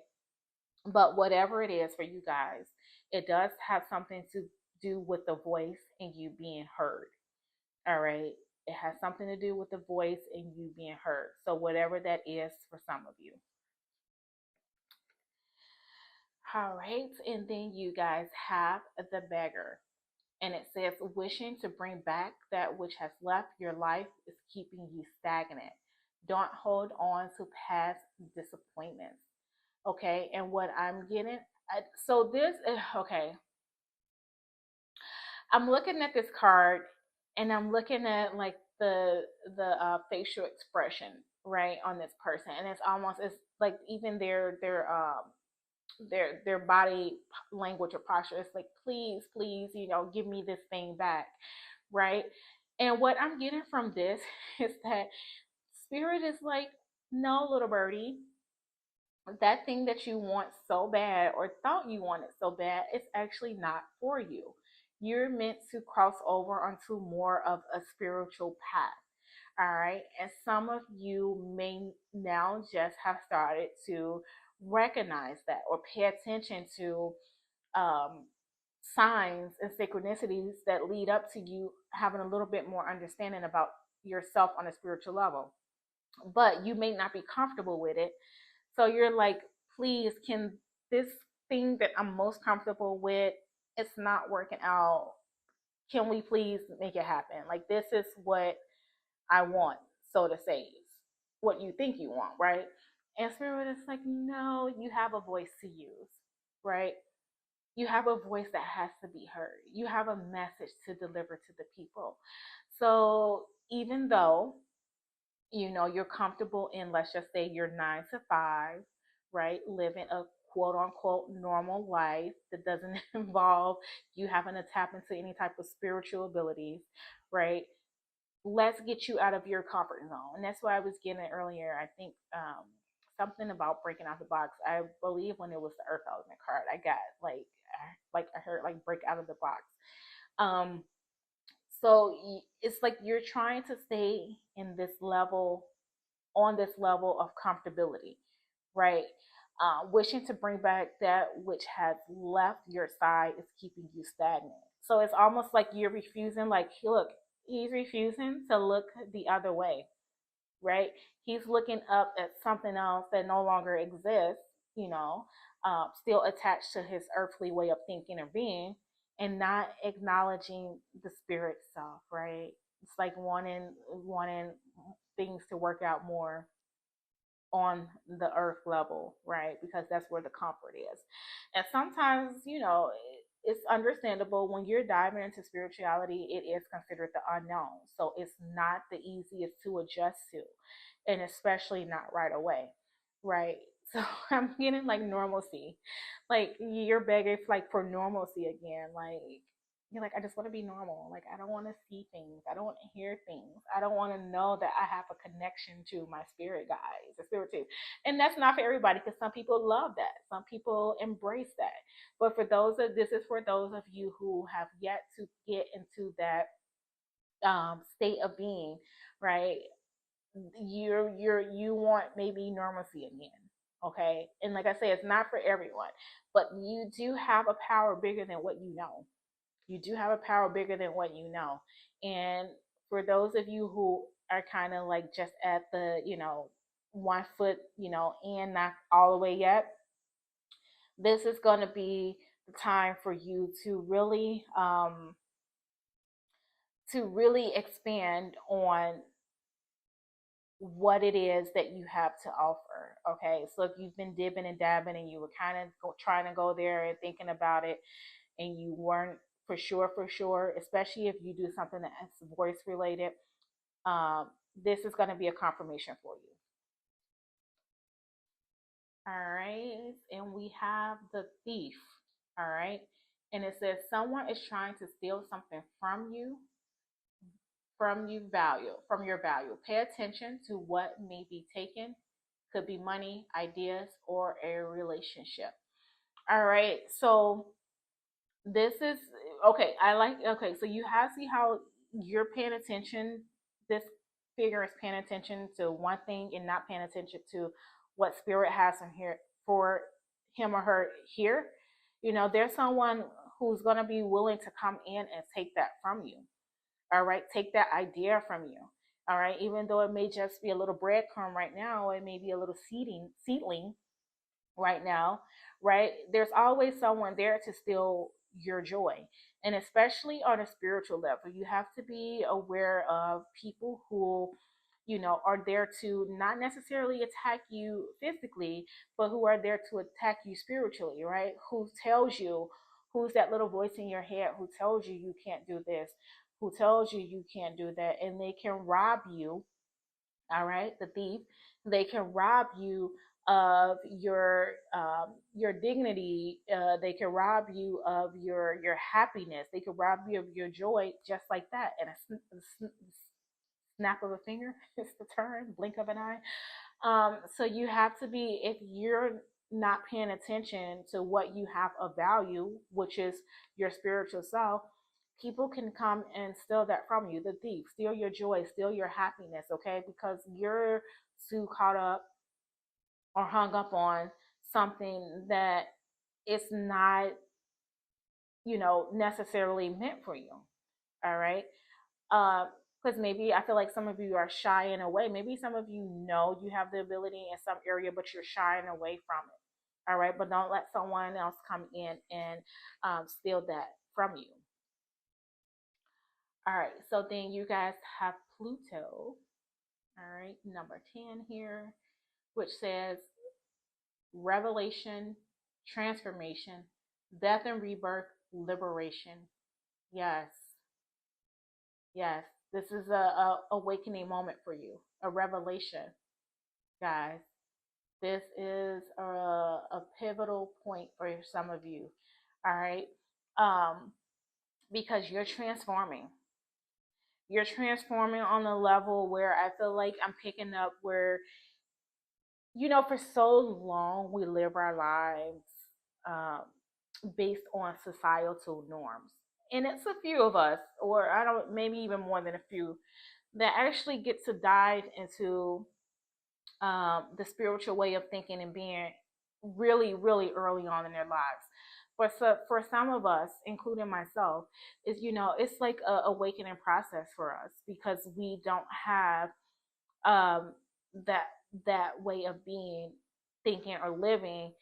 but whatever it is for you guys, it does have something to do with the voice and you being heard. All right. It has something to do with the voice and you being heard. So, whatever that is for some of you. All right. And then you guys have the beggar. And it says, wishing to bring back that which has left your life is keeping you stagnant. Don't hold on to past disappointments. Okay. And what I'm getting, so this, okay, I'm looking at this card and I'm looking at like the facial expression right on this person, and it's almost, it's like even their body language or posture. It's like, please, please, give me this thing back, right? And what I'm getting from this is that spirit is like, no, little birdie, that thing that you want so bad or thought you wanted so bad, it's actually not for you. You're meant to cross over onto more of a spiritual path. All right. And some of you may now just have started to recognize that or pay attention to um, signs and synchronicities that lead up to you having a little bit more understanding about yourself on a spiritual level. But you may not be comfortable with it, so you're like, please, can this thing that I'm most comfortable with, it's not working out. Can we please make it happen? Like, this is what I want, so to say, what you think you want, right? And Spirit is like, no, you have a voice to use, right? You have a voice that has to be heard. You have a message to deliver to the people. So even though you're comfortable in, let's just say, your 9 to 5, right? Living a quote unquote normal life that doesn't involve you having to tap into any type of spiritual abilities, right? Let's get you out of your comfort zone. And that's why I was getting earlier. I think something about breaking out the box. I believe when it was the Earth Element card, I got like I heard like break out of the box. Um, so it's like you're trying to stay in this level, on this level of comfortability, right? Wishing to bring back that which has left your side is keeping you stagnant. So it's almost like you're refusing, like, look, he's refusing to look the other way, right? He's looking up at something else that no longer exists, still attached to his earthly way of thinking or being, and not acknowledging the spirit self, right? It's like wanting things to work out more on the earth level, right? Because that's where the comfort is. And sometimes, it's understandable when you're diving into spirituality, it is considered the unknown. So it's not the easiest to adjust to, and especially not right away, right? So I'm getting like normalcy. Like you're begging like for normalcy again. Like you're like, I just want to be normal. Like I don't want to see things. I don't want to hear things. I don't want to know that I have a connection to my spirit guides, the spirit too. And that's not for everybody, because some people love that. Some people embrace that. But for those of this is for those of you who have yet to get into that state of being, right? You want maybe normalcy again. Okay. And like I say, it's not for everyone. But you do have a power bigger than what you know. You do have a power bigger than what you know. And for those of you who are kind of like just at the, 1 foot, and not all the way yet, this is going to be the time for you to really expand on what it is that you have to offer. Okay. So if you've been dibbing and dabbing and you were kind of trying to go there and thinking about it, and you weren't for sure, especially if you do something that's voice related, um, this is going to be a confirmation for you. All right. And we have the thief. All right. And it says someone is trying to steal something from your value. Pay attention to what may be taken. Could be money, ideas, or a relationship. All right. So this is okay. Okay. So you have to see how you're paying attention. This figure is paying attention to one thing and not paying attention to what spirit has in here for him or her here. There's someone who's going to be willing to come in and take that from you. All right. Take that idea from you. All right. Even though it may just be a little breadcrumb right now, it may be a little seedling right now, right? There's always someone there to steal your joy. And especially on a spiritual level, you have to be aware of people who, are there to not necessarily attack you physically, but who are there to attack you spiritually, right? Who's that little voice in your head who tells you you can't do this, who tells you you can't do that, and they can rob you. All right, the thief. They can rob you of your dignity. They can rob you of your happiness. They can rob you of your joy just like that. And snap of a finger is the term, blink of an eye. So you have to be, if you're not paying attention to what you have of value, which is your spiritual self, people can come and steal that from you. The thief, steal your joy, steal your happiness, okay? Because you're too caught up or hung up on something that it's not, necessarily meant for you. All right. Because maybe I feel like some of you are shying away. Maybe some of you know you have the ability in some area, but you're shying away from it. All right. But don't let someone else come in and steal that from you. All right. So then you guys have Pluto. All right. Number 10 here, which says revelation, transformation, death and rebirth, liberation. Yes. Yes. This is a awakening moment for you, a revelation, guys. This is a pivotal point for some of you. All right. Um, because you're transforming. You're transforming on a level where I feel like I'm picking up where, for so long we live our lives um, based on societal norms. And it's a few of us, or I don't, maybe even more than a few, that actually get to dive into the spiritual way of thinking and being really, really early on in their lives. For some of us, including myself, it's like a awakening process for us because we don't have um, that that way of being, thinking, or living,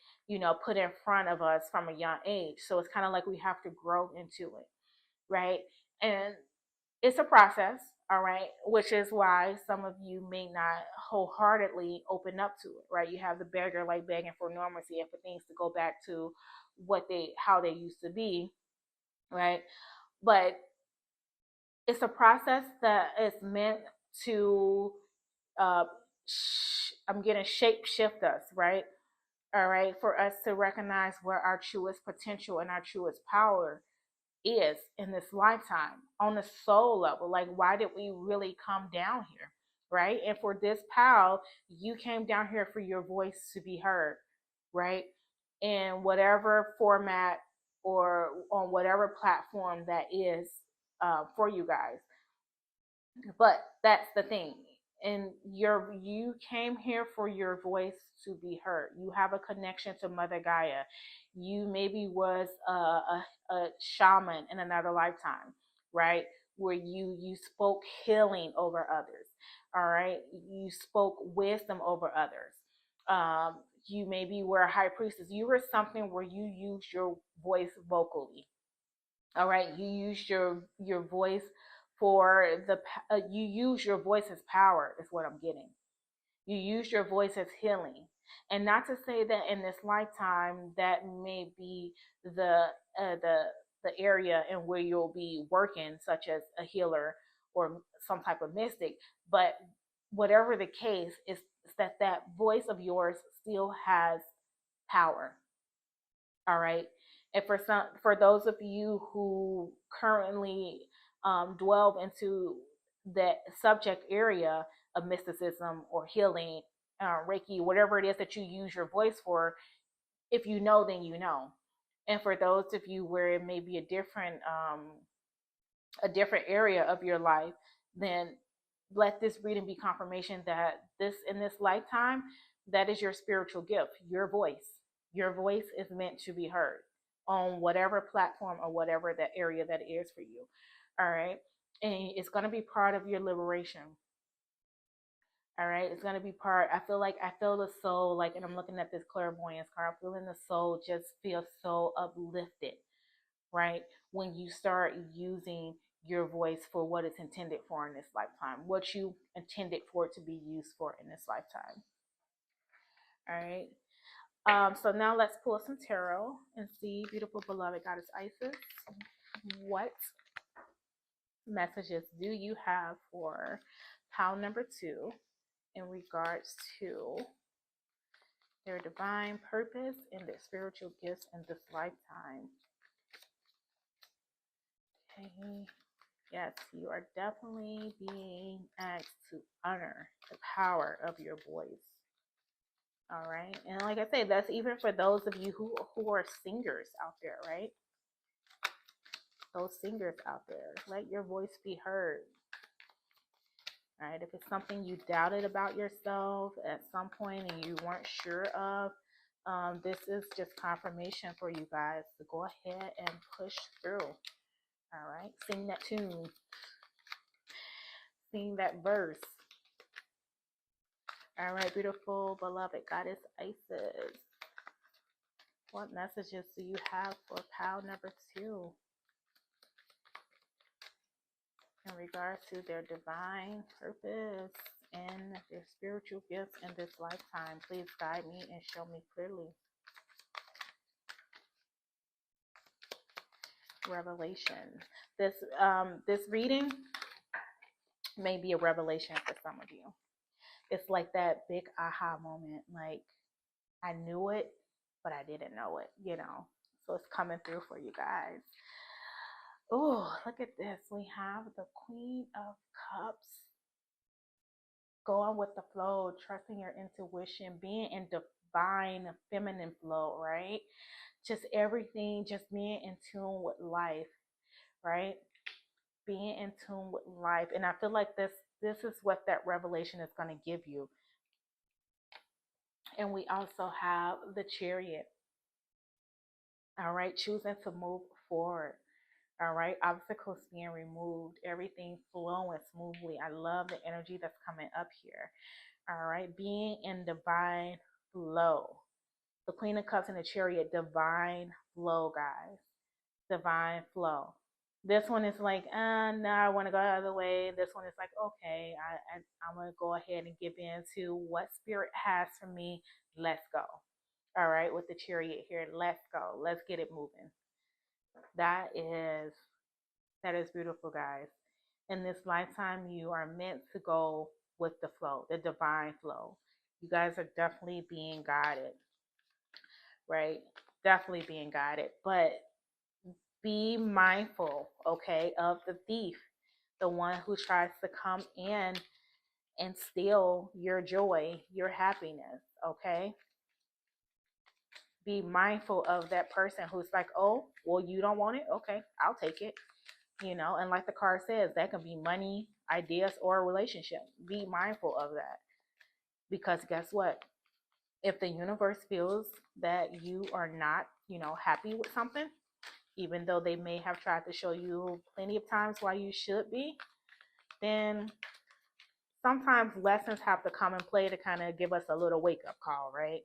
put in front of us from a young age. So it's kind of like we have to grow into it, right? And it's a process, all right, which is why some of you may not wholeheartedly open up to it, right? You have the beggar like begging for normalcy and for things to go back to how they used to be, right? But it's a process that is meant to uh, I'm getting shape shift us, right? All right, for us to recognize where our truest potential and our truest power is in this lifetime on the soul level. Like, why did we really come down here, right? And for this pal, you came down here for your voice to be heard, right? In whatever format or on whatever platform that is for you guys. But that's the thing. And you came here for your voice to be heard. You have a connection to Mother Gaia. You maybe was a shaman in another lifetime, right? Where you spoke healing over others. All right. You spoke wisdom over others. You maybe were a high priestess. You were something where you used your voice vocally. All right, you use your voice for you use your voice as power is what I'm getting. You use your voice as healing, and not to say that in this lifetime that may be the uh, the the area in where you'll be working, such as a healer or some type of mystic. But whatever the case is that voice of yours still has power. All right. And for those of you who currently dwell into that subject area of mysticism or healing, Reiki, whatever it is that you use your voice for, if you know, then you know. And for those of you where it may be a different area of your life, then let this reading be confirmation that this in this lifetime, that is your spiritual gift, your voice. Your voice is meant to be heard on whatever platform or whatever that area that is for you. All right. And it's going to be part of your liberation. All right. It's going to be part. I feel the soul, like, and I'm looking at this clairvoyance card, I'm feeling the soul just feel so uplifted, right? When you start using your voice for what it's intended for in this lifetime, what you intended for it to be used for in this lifetime. All right. So now let's pull some tarot and see, beautiful beloved goddess Isis, what messages do you have for pile number 2 in regards to their divine purpose and their spiritual gifts in this lifetime? Okay. Yes, you are definitely being asked to honor the power of your voice. All right. And like I said, that's even for those of you who are singers out there, right? Those singers out there, let your voice be heard. All right. If it's something you doubted about yourself at some point and you weren't sure of, this is just confirmation for you guys to go ahead and push through. All right. Sing that tune. Sing that verse. All right, beautiful, beloved goddess Isis. What messages do you have for pile number 2 in regards to their divine purpose and their spiritual gifts in this lifetime? Please guide me and show me clearly. Revelation. This reading may be a revelation for some of you. It's like that big aha moment, like I knew it, but I didn't know it, So it's coming through for you guys. Oh, look at this. We have the Queen of Cups. Going with the flow, trusting your intuition, being in divine feminine flow, right? Just everything, just being in tune with life, right? Being in tune with life. And I feel like this is what that revelation is going to give you. And we also have the Chariot. All right, choosing to move forward. All right, obstacles being removed, everything flowing smoothly. I love the energy that's coming up here. All right, being in divine flow. The Queen of Cups and the Chariot, divine flow, guys. Divine flow. This one is like, no, I want to go the other way. This one is like, okay, I'm going to go ahead and give in to what Spirit has for me. Let's go. All right, with the Chariot here, let's go. Let's get it moving. That is beautiful, guys. In this lifetime, you are meant to go with the flow, the divine flow. You guys are definitely being guided, right? Definitely being guided. But be mindful, okay, of the thief, the one who tries to come in and steal your joy, your happiness, okay? Be mindful of that person who's like, oh, well, you don't want it? Okay, I'll take it. And like the card says, that can be money, ideas, or a relationship. Be mindful of that. Because guess what? If the universe feels that you are not, happy with something, even though they may have tried to show you plenty of times why you should be, then sometimes lessons have to come and play to kind of give us a little wake-up call, right?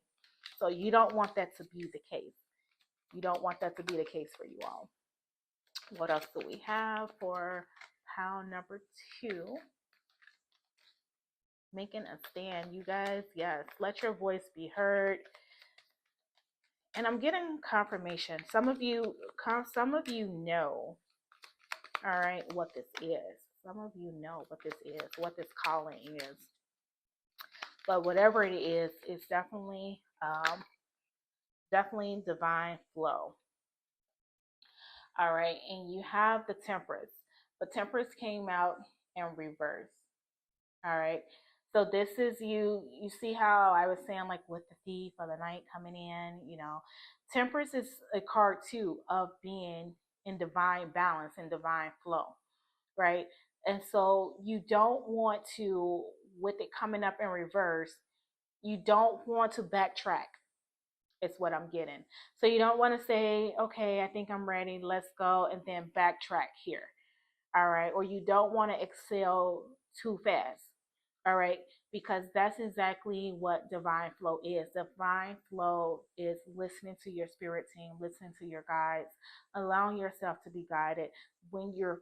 So you don't want that to be the case. You don't want that to be the case for you all. What else do we have for pile number 2? Making a stand, you guys. Yes, let your voice be heard. And I'm getting confirmation. Some of you know, all right, what this is. Some of you know what this is, what this calling is. But whatever it is, it's definitely divine flow. All right, and you have the Temperance. The Temperance came out in reverse. All right. So this is you. You see how I was saying, like with the thief of the night coming in. Temperance is a card too of being in divine balance and divine flow, right? And so you don't want to, with it coming up in reverse, you don't want to backtrack. It's what I'm getting. So you don't want to say, okay, I think I'm ready. Let's go, and then backtrack here. All right. Or you don't want to excel too fast. All right. Because that's exactly what divine flow is. Divine flow is listening to your spirit team, listening to your guides, allowing yourself to be guided when you're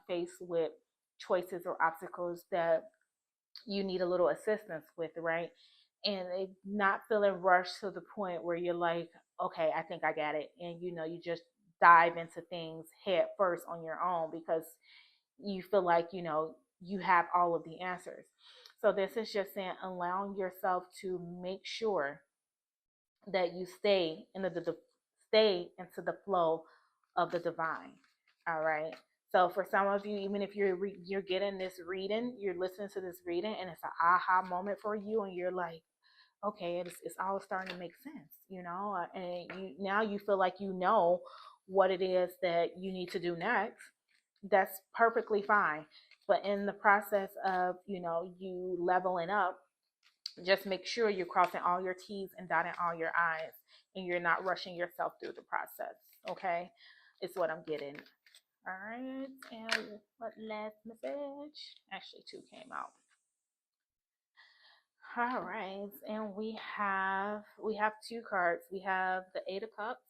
faced with choices or obstacles that you need a little assistance with, right? And it not feeling rushed to the point where you're like, okay, I think I got it. And you just dive into things head first on your own because you feel like you have all of the answers. So this is just saying allowing yourself to make sure that you stay into the flow of the divine. All right. So for some of you, even if you're getting this reading, you're listening to this reading, and it's an aha moment for you, and you're like, okay, it's all starting to make sense, and you feel like you know what it is that you need to do next. That's perfectly fine. But in the process of you leveling up, just make sure you're crossing all your T's and dotting all your I's, and you're not rushing yourself through the process. Okay, it's what I'm getting. All right, and what last message? Actually, two came out. All right, and we have two cards. We have the Eight of Cups.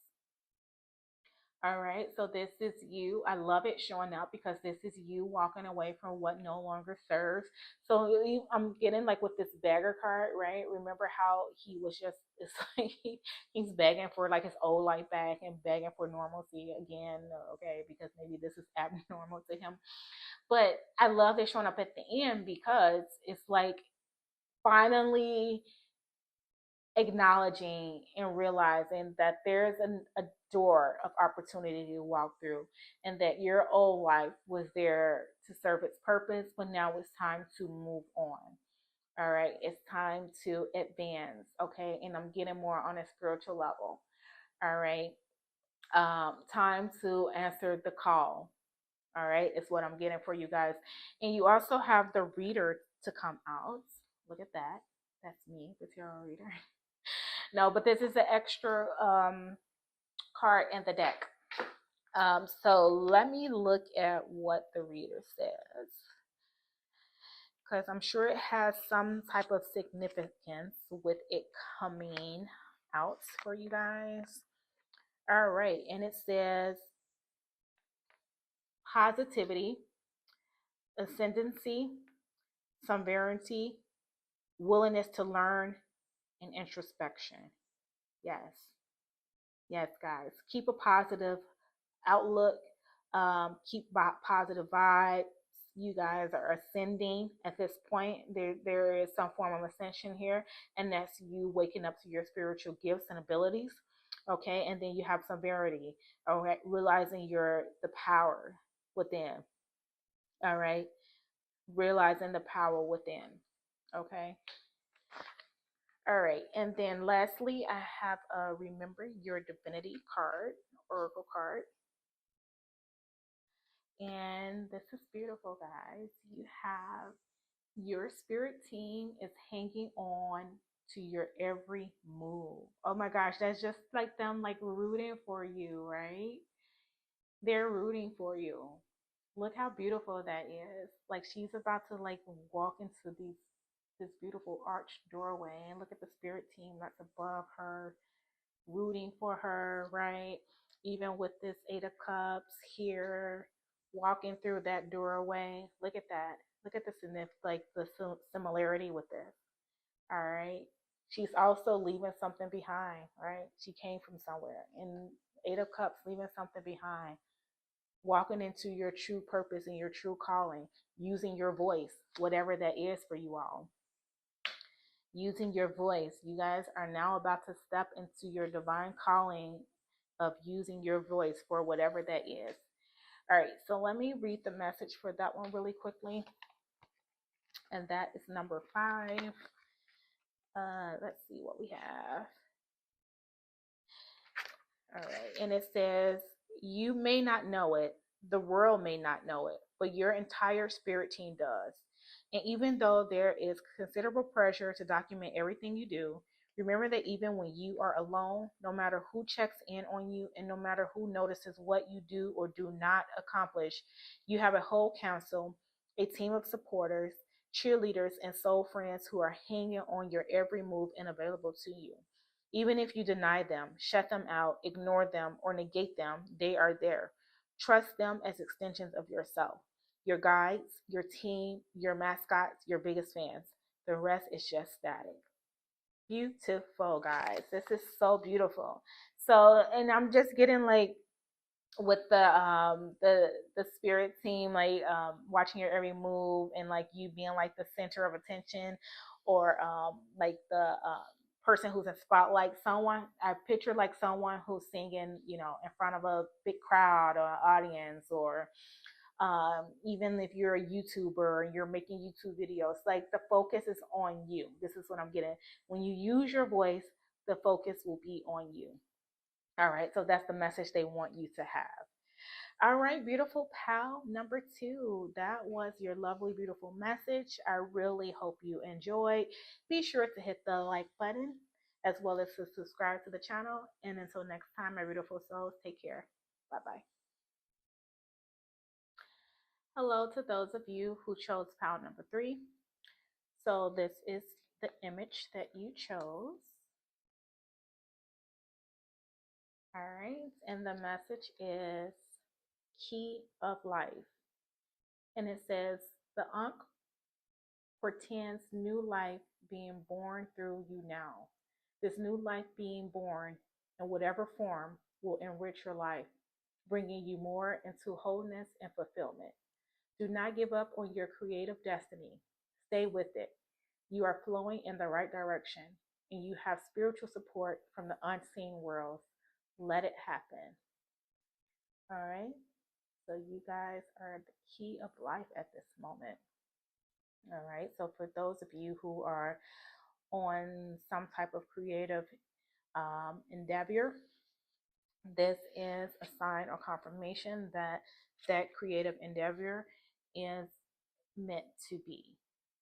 All right, so this is you. I love it showing up because this is you walking away from what no longer serves. So I'm getting like with this beggar card, right? Remember how he was just, it's like he's begging for like his old life back and begging for normalcy again, okay, because maybe this is abnormal to him. But I love it showing up at the end because it's like finally acknowledging and realizing that there's a door of opportunity to walk through, and that your old life was there to serve its purpose, but now it's time to move on. All right, it's time to advance. Okay, and I'm getting more on a spiritual level. All right, time to answer the call. All right, is what I'm getting for you guys. And you also have the reader to come out. Look at that. That's me, the tarot reader. No, but this is the extra card in the deck. So let me look at what the reader says, because I'm sure it has some type of significance with it coming out for you guys. All right, and it says positivity, ascendancy, sovereignty, willingness to learn, and introspection. Yes, yes, guys. Keep a positive outlook. Keep positive vibes. You guys are ascending at this point. There is some form of ascension here, and that's you waking up to your spiritual gifts and abilities. Okay, and then you have severity. All right, realizing the power within. All right, realizing the power within. Okay. All right, and then lastly, I have a remember your divinity card, oracle card. And this is beautiful, guys. You have your spirit team is hanging on to your every move. Oh my gosh, that's just like them like rooting for you, right? They're rooting for you. Look how beautiful that is. Like she's about to like walk into this beautiful arched doorway, and look at the spirit team that's above her rooting for her, right? Even with this Eight of Cups here, walking through that doorway. Look at that. Look at the like the similarity with this. All right. She's also leaving something behind, right? She came from somewhere. And Eight of Cups, leaving something behind. Walking into your true purpose and your true calling, using your voice, whatever that is for you all, using your voice. You guys are now about to step into your divine calling of using your voice for whatever that is. All right, so let me read the message for that one really quickly. And that is number 5. Let's see what we have. All right. And it says, you may not know it, the world may not know it, but your entire spirit team does. And even though there is considerable pressure to document everything you do, remember that even when you are alone, no matter who checks in on you and no matter who notices what you do or do not accomplish, you have a whole council, a team of supporters, cheerleaders, and soul friends who are hanging on your every move and available to you. Even if you deny them, shut them out, ignore them, or negate them, they are there. Trust them as extensions of yourself. Your guides, your team, your mascots, your biggest fans. The rest is just static. Beautiful, guys. This is so beautiful. So, and I'm just getting like with the spirit team, like watching your every move and like you being like the center of attention, or like the person who's in spotlight. Someone I picture like someone who's singing, in front of a big crowd or an audience, or even if you're a YouTuber and you're making YouTube videos, like the focus is on you. This is what I'm getting. When you use your voice, the focus will be on you. All right, so that's the message they want you to have. All right, beautiful pal number 2. That was your lovely, beautiful message. I really hope you enjoyed. Be sure to hit the like button as well as to subscribe to the channel. And until next time, my beautiful souls, take care. Bye bye. Hello to those of you who chose pal number 3. So, this is the image that you chose. All right, and the message is Key of Life. And it says, the Ankh portends new life being born through you now. This new life being born in whatever form will enrich your life, bringing you more into wholeness and fulfillment. Do not give up on your creative destiny. Stay with it. You are flowing in the right direction, and you have spiritual support from the unseen worlds. Let it happen. All right. So you guys are the key of life at this moment. All right. So for those of you who are on some type of creative endeavor, this is a sign or confirmation that that creative endeavor is meant to be.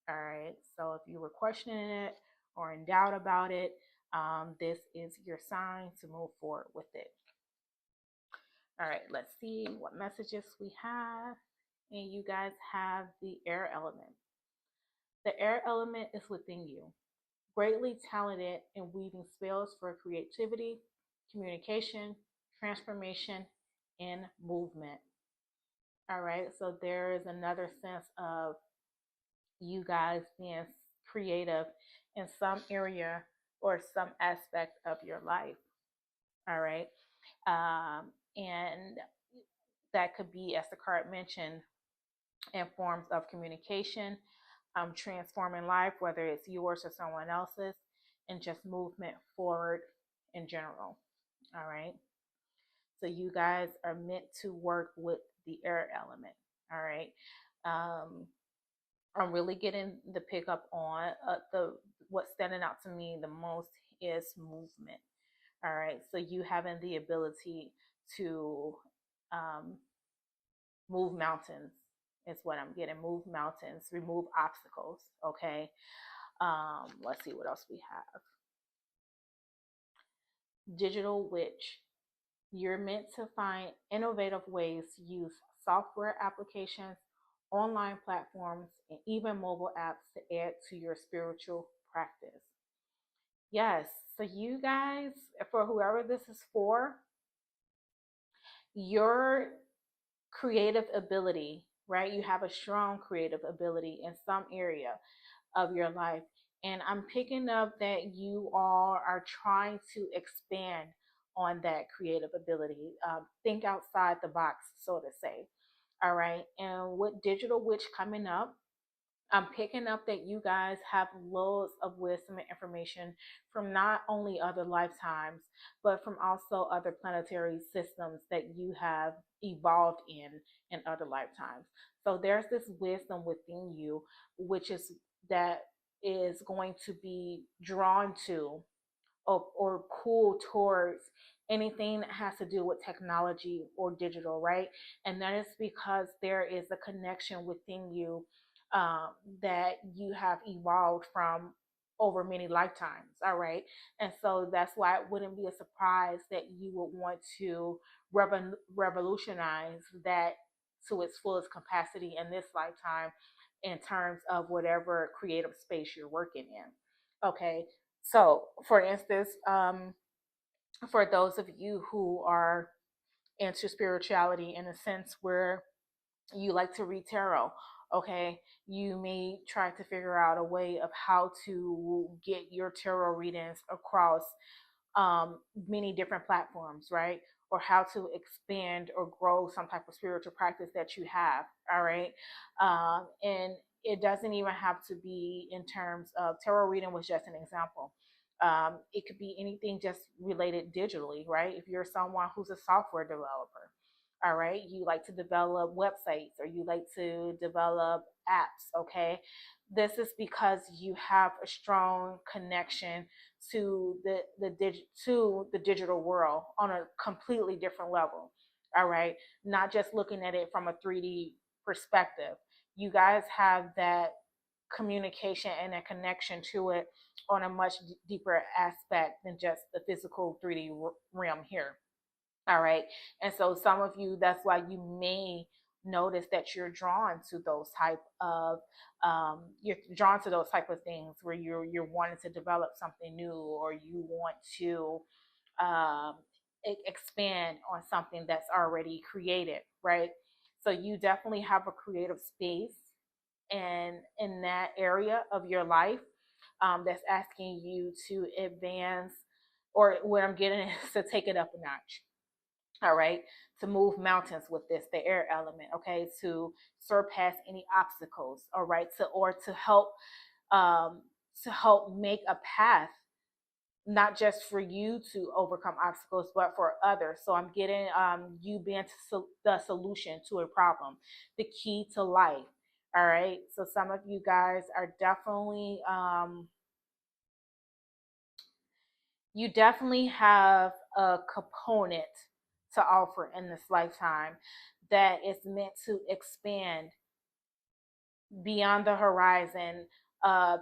All right. So if you were questioning it or in doubt about it, this is your sign to move forward with it. All right. Let's see what messages we have. And you guys have the air element. The air element is within you, greatly talented in weaving spells for creativity, communication, transformation, and movement. All right, so there is another sense of you guys being creative in some area or some aspect of your life. All right, and that could be, as the card mentioned, in forms of communication, transforming life, whether it's yours or someone else's, and just movement forward in general. All right. So you guys are meant to work with the air element. All right. Um, I'm really getting the pickup on the what's standing out to me the most is movement. All right. So you having the ability to um, move mountains is what I'm getting. Move mountains, remove obstacles. Okay. Let's see what else we have. Digital witch. You're meant to find innovative ways to use software applications, online platforms, and even mobile apps to add to your spiritual practice. Yes, so you guys, for whoever this is for, your creative ability, right? You have a strong creative ability in some area of your life. And I'm picking up that you all are trying to expand on that creative ability. Think outside the box, so to say. All right. And with Digital Witch coming up, I'm picking up that you guys have loads of wisdom and information from not only other lifetimes, but from also other planetary systems that you have evolved in other lifetimes. So there's this wisdom within you, which is that is going to be drawn to or pull towards anything that has to do with technology or digital, right? And that is because there is a connection within you um, that you have evolved from over many lifetimes, all right? And so that's why it wouldn't be a surprise that you would want to revolutionize that to its fullest capacity in this lifetime in terms of whatever creative space you're working in. Okay, so, for instance, for those of you who are into spirituality in a sense where you like to read tarot, okay, you may try to figure out a way of how to get your tarot readings across many different platforms, right? Or how to expand or grow some type of spiritual practice that you have, all right? And it doesn't even have to be in terms of tarot reading, was just an example. It could be anything just related digitally, right? If you're someone who's a software developer, all right, you like to develop websites or you like to develop apps, okay? This is because you have a strong connection to the digital world on a completely different level. All right, not just looking at it from a 3D perspective. You guys have that communication and a connection to it on a much deeper aspect than just the physical 3D realm here. All right. And so some of you, that's why you may notice that you're drawn to those type of you're drawn to those type of things where you're wanting to develop something new or you want to um, expand on something that's already created, right? So you definitely have a creative space and in that area of your life that's asking you to advance, or what I'm getting is to take it up a notch, all right, to move mountains with this, the air element, okay, to surpass any obstacles, all right, um to help make a path not just for you to overcome obstacles but for others. So I'm getting you being the solution to a problem, the key to life, all right. So some of you guys are definitely you definitely have a component to offer in this lifetime that is meant to expand beyond the horizon of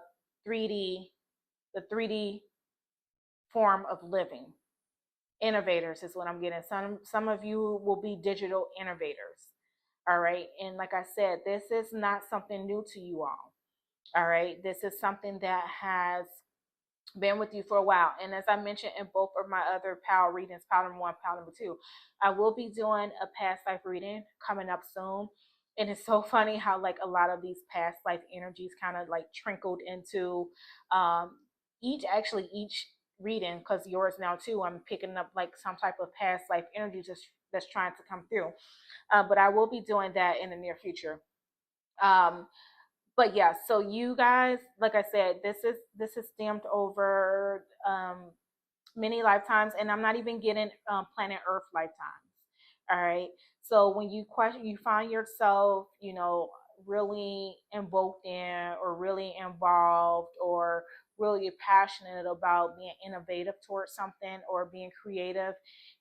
3D, the 3D form of living. Innovators is what I'm getting. Some of you will be digital innovators. All right. And like I said, this is not something new to you all. All right. This is something that has been with you for a while. And as I mentioned in both of my other PAL readings, PAL number one, PAL number two, I will be doing a past life reading coming up soon. And it's so funny how like a lot of these past life energies kind of like trickled into um, each reading, because yours now too, I'm picking up like some type of past life energy just that's trying to come through. But I will be doing that in the near future. Um, but yeah, so you guys, like I said, this is stamped over many lifetimes, and I'm not even getting planet Earth lifetimes. All right. So when you question, you find yourself, really invoked in, or really involved, or really passionate about being innovative towards something, or being creative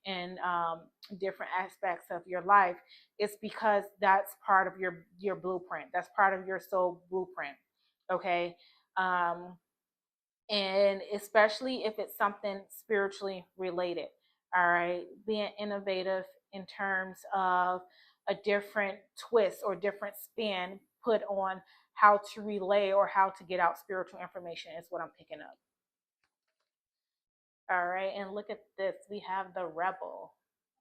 in different aspects of your life, it's because that's part of your blueprint. That's part of your soul blueprint. Okay. Um, and especially if it's something spiritually related. All right, being innovative in terms of a different twist or different spin put on how to relay or how to get out spiritual information is what I'm picking up. All right, and look at this. We have the rebel,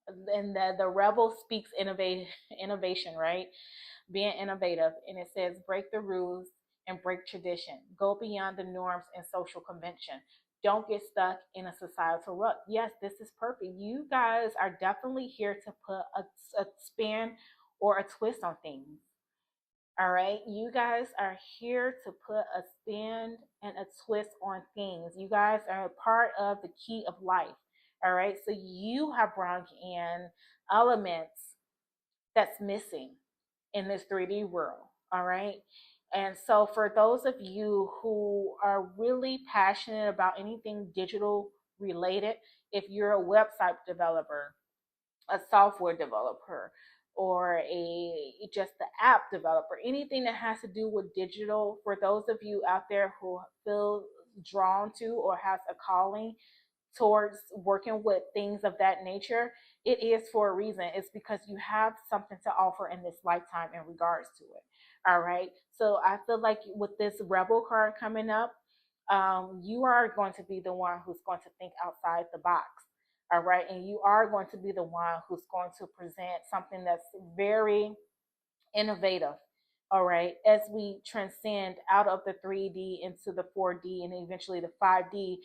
and the rebel speaks innovation, right? Being innovative, and it says break the rules and break tradition, go beyond the norms and social convention, don't get stuck in a societal rut. Yes, this is perfect. You guys are definitely here to put a spin or a twist on things. All right, you guys are here to put a spin and a twist on things. You guys are a part of the key of life. All right, so you have brought in elements that's missing in this 3D world. All right. And so, for those of you who are really passionate about anything digital related, if you're a website developer, a software developer, or a just the app developer, anything that has to do with digital, for those of you out there who feel drawn to or has a calling towards working with things of that nature, it is for a reason. It's because you have something to offer in this lifetime in regards to it. All right. So I feel like with this Rebel card coming up, you are going to be the one who's going to think outside the box. All right. And you are going to be the one who's going to present something that's very innovative. All right, as we transcend out of the 3D into the 4D and eventually the 5D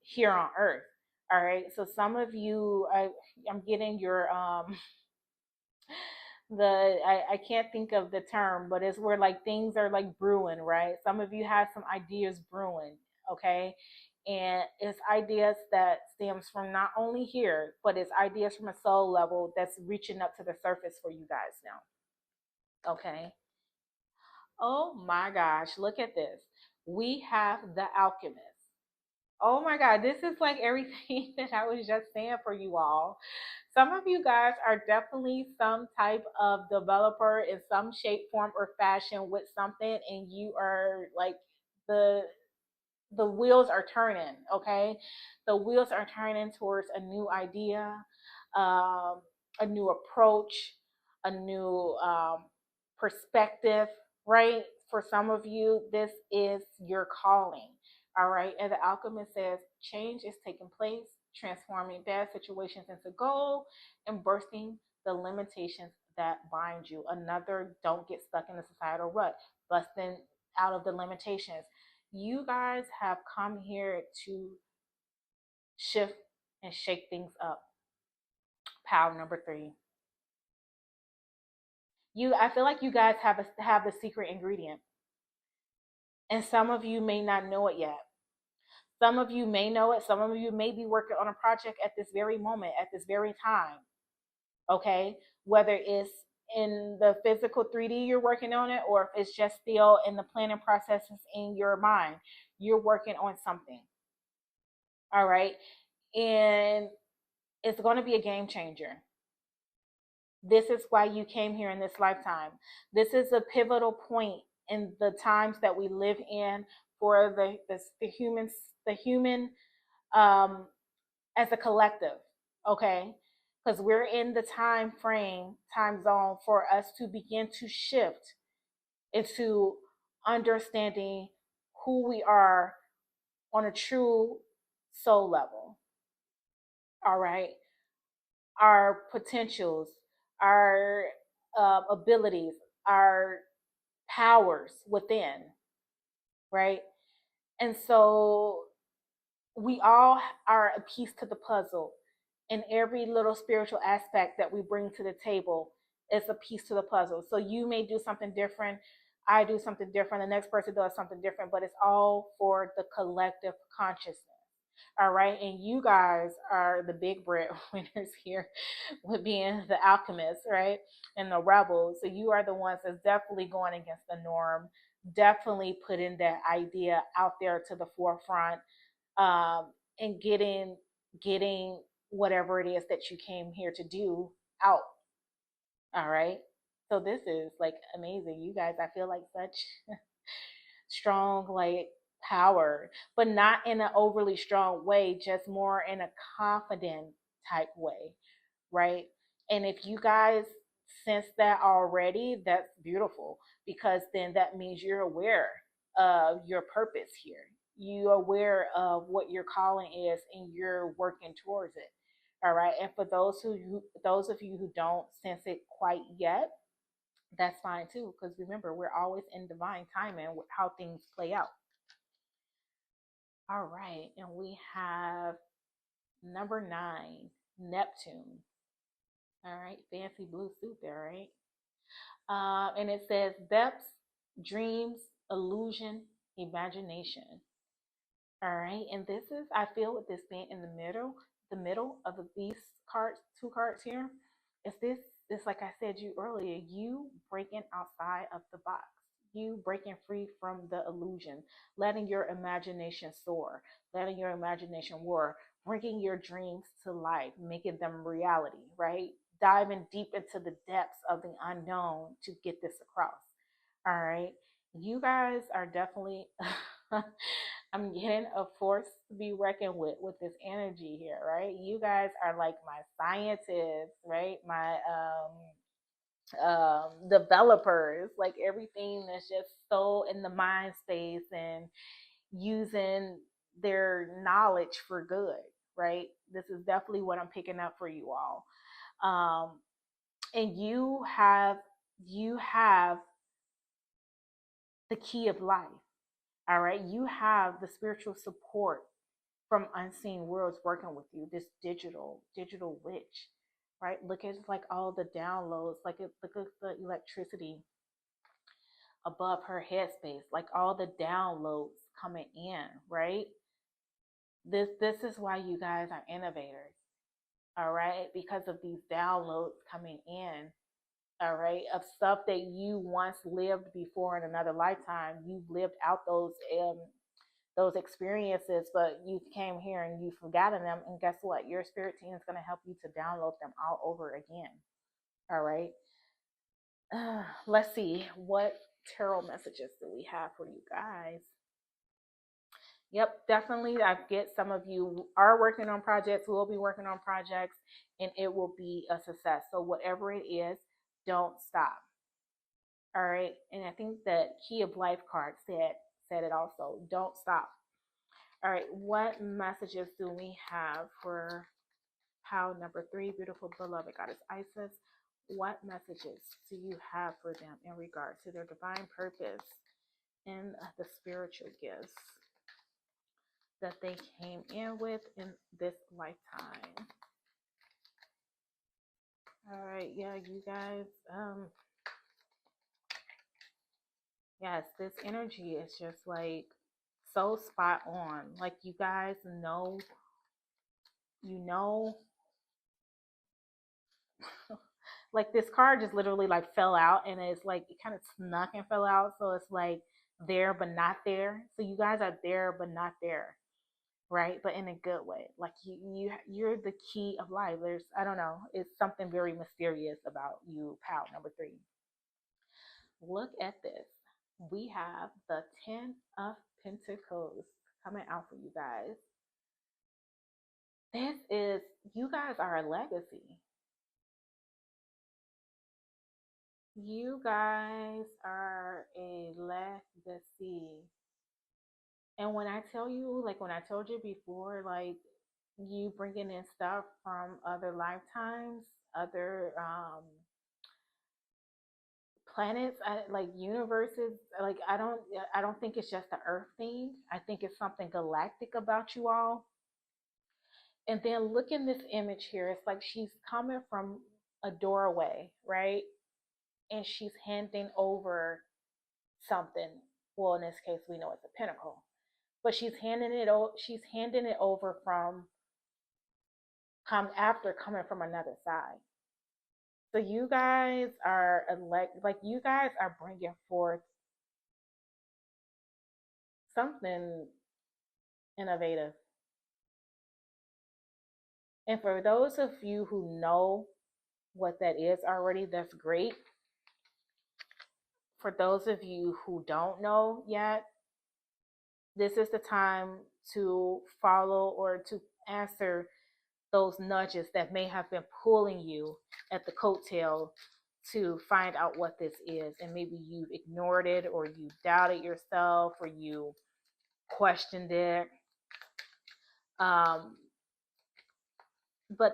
here on Earth. All right, so some of you, I'm getting your I can't think of the term, but it's where like things are like brewing, right? Some of you have some ideas brewing, okay? And it's ideas that stems from not only here, but it's ideas from a soul level that's reaching up to the surface for you guys now. Okay. Oh my gosh, look at this. We have the alchemist. Oh my God, this is like everything that I was just saying for you all. Some of you guys are definitely some type of developer in some shape, form, or fashion with something, and you are like the the wheels are turning. Okay, the wheels are turning towards a new idea, um, a new approach, a new perspective, right? For some of you, this is your calling. All right, and the alchemist says change is taking place, transforming bad situations into gold and bursting the limitations that bind you. Another, don't get stuck in the societal rut, busting out of the limitations. You guys have come here to shift and shake things up. Power number three. I feel like you guys have the secret ingredient, and some of you may not know it yet. Some of you may know it. Some of you may be working on a project at this very moment, at this very time. Okay, whether it's in the physical 3D you're working on it, or if it's just still in the planning processes in your mind, you're working on something. All right, and it's going to be a game changer. This is why you came here in this lifetime. This is a pivotal point in the times that we live in for the human um, as a collective. Okay, because we're in the time zone for us to begin to shift into understanding who we are on a true soul level. All right, our potentials, our abilities, our powers within, right? And so we all are a piece to the puzzle, and every little spiritual aspect that we bring to the table is a piece to the puzzle. So you may do something different, I do something different, the next person does something different, but it's all for the collective consciousness. All right, and you guys are the big breadwinners here with being the alchemists, right? And the rebels. So you are the ones that's definitely going against the norm, definitely putting that idea out there to the forefront, and getting whatever it is that you came here to do out. All right. So this is like amazing. You guys, I feel like such strong like power, but not in an overly strong way, just more in a confident type way, right? And if you guys sense that already, that's beautiful, because then that means you're aware of your purpose here. You're aware of what your calling is and you're working towards it. All right. And for those of you who don't sense it quite yet, that's fine too. Because remember, we're always in divine timing with how things play out. All right. And we have number 9, Neptune. All right, fancy blue suit there, right? And it says depths, dreams, illusion, imagination. All right, and this is, I feel with this being in the middle of these cards, two cards here, is this, it's like I said you earlier, you breaking outside of the box, you breaking free from the illusion, letting your imagination soar, letting your imagination roar, bringing your dreams to life, making them reality, right? Diving deep into the depths of the unknown to get this across. All right, you guys are definitely. I'm getting a force to be reckoned with this energy here, right? You guys are like my scientists, right? My developers, like everything that's just so in the mind space and using their knowledge for good, right? This is definitely what I'm picking up for you all. Um, and you have the key of life. All right, you have the spiritual support from unseen worlds working with you, this digital witch, right? Look at like all the downloads, look at the electricity above her headspace, like all the downloads coming in, right? This is why you guys are innovators, all right? Because of these downloads coming in, all right, of stuff that you once lived before in another lifetime. You've lived out those experiences, but you came here and you've forgotten them. And guess what? Your spirit team is going to help you to download them all over again. All right. Let's see. What tarot messages do we have for you guys? Yep, definitely. I get some of you are working on projects, will be working on projects, and it will be a success. So, whatever it is, don't stop. All right. And I think that Key of Life card said it also. Don't stop. All right, what messages do we have for pile number 3, beautiful beloved goddess Isis? What messages do you have for them in regard to their divine purpose and the spiritual gifts that they came in with in this lifetime? All right, yeah, you guys, yes, this energy is just like so spot on. Like you guys know, you know, like this card just literally like fell out and it's like it kind of snuck and fell out. So it's like there but not there. So you guys are there but not there, right? But in a good way. Like you're the key of life. There's, I don't know, it's something very mysterious about you, pal number 3. Look at this. We have the 10 of Pentacles coming out for you guys. This is, you guys are a legacy. You guys are a legacy. And when I tell you, like when I told you before, like you bringing in stuff from other lifetimes, other planets, like universes, like I don't think it's just the Earth thing. I think it's something galactic about you all. And then look in this image here. It's like she's coming from a doorway, right? And she's handing over something. Well, in this case, we know it's a pentacle, but she's handing it over from after coming from another side. So you guys are like you guys are bringing forth something innovative. And for those of you who know what that is already, that's great. For those of you who don't know yet, this is the time to follow or to answer those nudges that may have been pulling you at the coattail to find out what this is. And maybe you've ignored it, or you doubted yourself, or you questioned it. But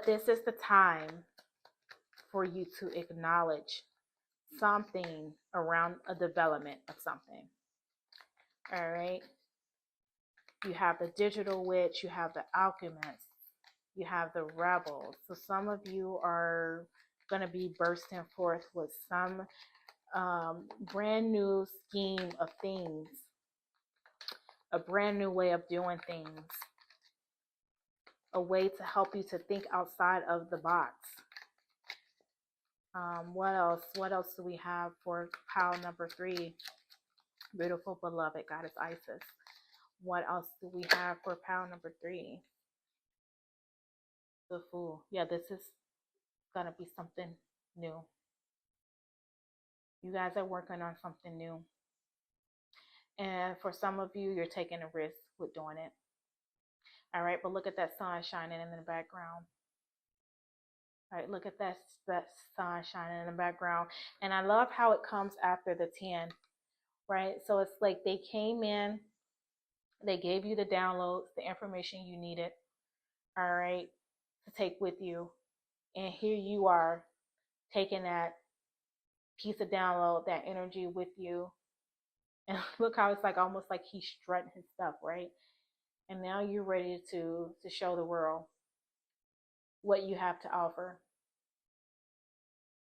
this is the time for you to acknowledge something around a development of something. All right. You have the digital witch, you have the alchemist, you have the rebel. So some of you are going to be bursting forth with some brand new scheme of things, a brand new way of doing things, a way to help you to think outside of the box. What else? What else do we have for pile number 3? Beautiful beloved goddess Isis. What else do we have for pile number 3? The Fool. Yeah, this is gonna be something new. You guys are working on something new. And for some of you, you're taking a risk with doing it. All right, but look at that sun shining in the background. All right, look at that sun shining in the background. And I love how it comes after the 10, right? So it's like they came in, they gave you the downloads, the information you needed, all right, to take with you. And here you are taking that piece of download, that energy with you. And look how it's like almost like he's strutting his stuff, right? And now you're ready to show the world what you have to offer.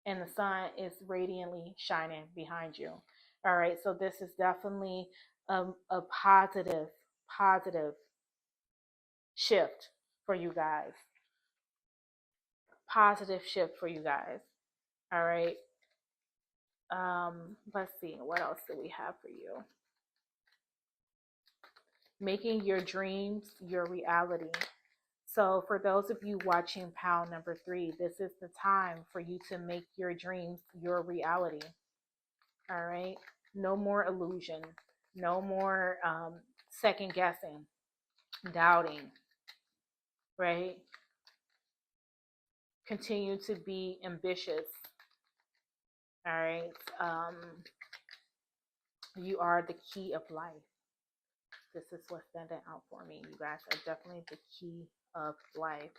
And the sun is radiantly shining behind you. All right, so this is definitely a positive shift for you guys. Positive shift for you guys. All right. Let's see, what else do we have for you? Making your dreams your reality. So for those of you watching pile number 3, this is the time for you to make your dreams your reality. All right. No more illusion. No more second guessing, doubting, right? Continue to be ambitious. All right. You are the key of life. This is what's standing out for me. You guys are definitely the key of life.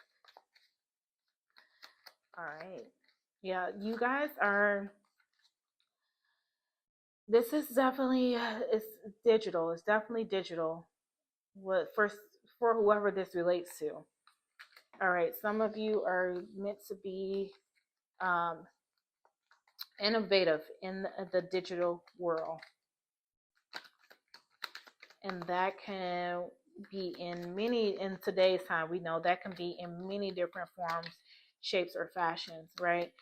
All right. Yeah, you guys are. This is definitely it's digital. It's definitely digital. What first for whoever this relates to. All right. Some of you are meant to be innovative in the digital world. And that can be in today's time, we know that can be in many different forms, shapes, or fashions, right?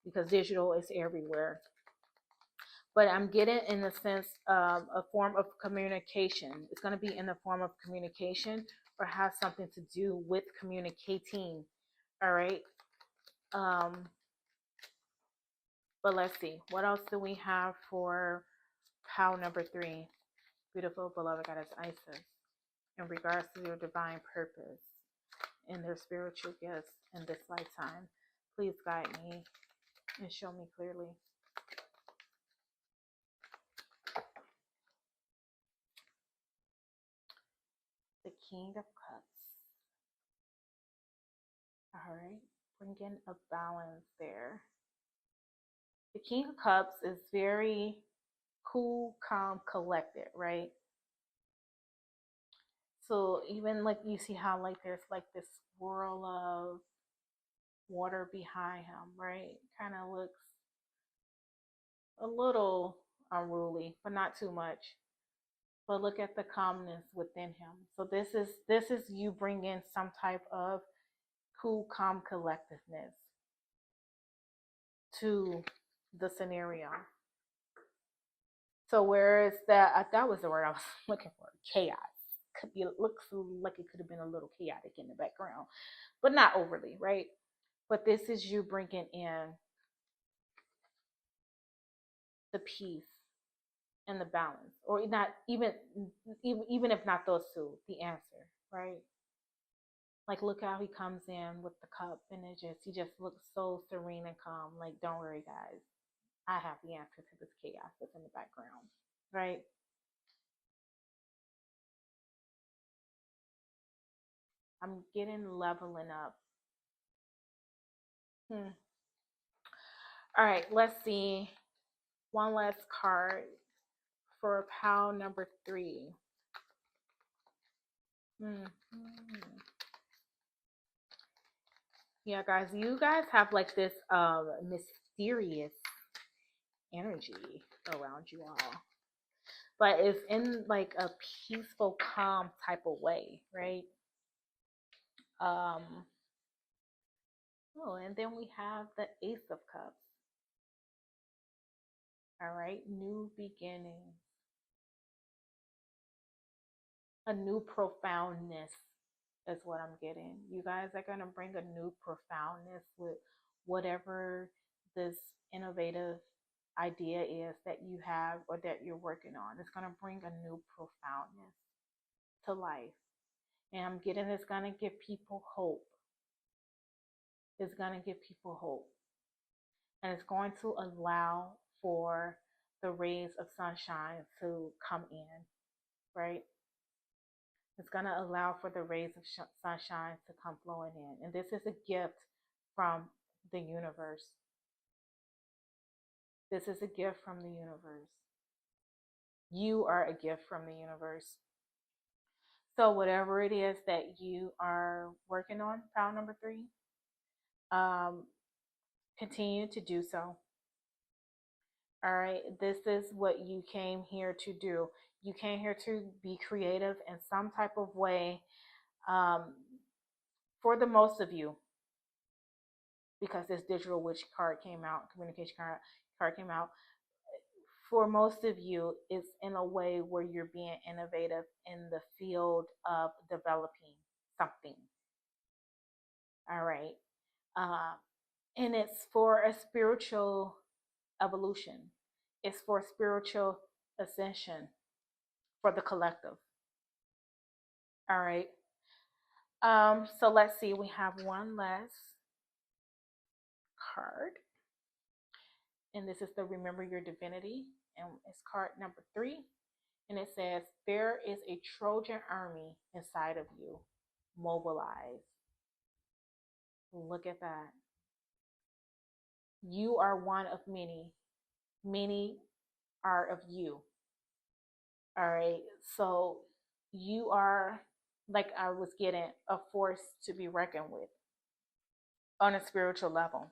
Because digital is everywhere. But I'm getting in the sense of a form of communication. It's going to be in the form of communication or has something to do with communicating. All right. But let's see. What else do we have for pile number 3? Beautiful beloved goddess Isis. In regards to your divine purpose and their spiritual gifts in this lifetime, please guide me and show me clearly. The King of Cups. All right, bringing a balance there. The King of Cups is very cool, calm, collected, right? So even like you see how like there's like this swirl of water behind him, right? Kind of looks a little unruly, but not too much. But look at the calmness within him. So this is you bringing some type of cool, calm collectiveness to the scenario. So whereas that was the word I was looking for, chaos. Looks like it could have been a little chaotic in the background, but not overly, right? But this is you bringing in the peace and the balance, or not even if not those two, the answer, right? Like look how he comes in with the cup, and he just looks so serene and calm. Like don't worry, guys, I have the answer to this chaos that's in the background, right? I'm getting leveling up. All right, let's see. One last card for pile number 3. Yeah, guys, you guys have like this mysterious energy around you all. But it's in like a peaceful, calm type of way, right? Um oh, and then we have the Ace of Cups. All right, new beginnings, a new profoundness is what I'm getting. You guys are going to bring a new profoundness with whatever this innovative idea is that you have or that you're working on. It's going to bring a new profoundness to life. And I'm getting it's going to give people hope. It's going to give people hope. And it's going to allow for the rays of sunshine to come in, right? It's going to allow for the rays of sunshine to come flowing in. And this is a gift from the universe. This is a gift from the universe. You are a gift from the universe. So, whatever it is that you are working on, pile number 3, um, continue to do so. All right. This is what you came here to do. You came here to be creative in some type of way. Um, for the most of you, because this digital witch card came out, communication card came out. For most of you, it's in a way where you're being innovative in the field of developing something. All right. Uh, and it's for a spiritual evolution, it's for spiritual ascension for the collective. All right. So let's see. We have one last card, and this is the Remember Your Divinity, and it's card number 3, and it says there is a Trojan army inside of you. Mobilize. Look at that. You are one of many. Many are of you. All right. So you are, like I was getting, a force to be reckoned with on a spiritual level.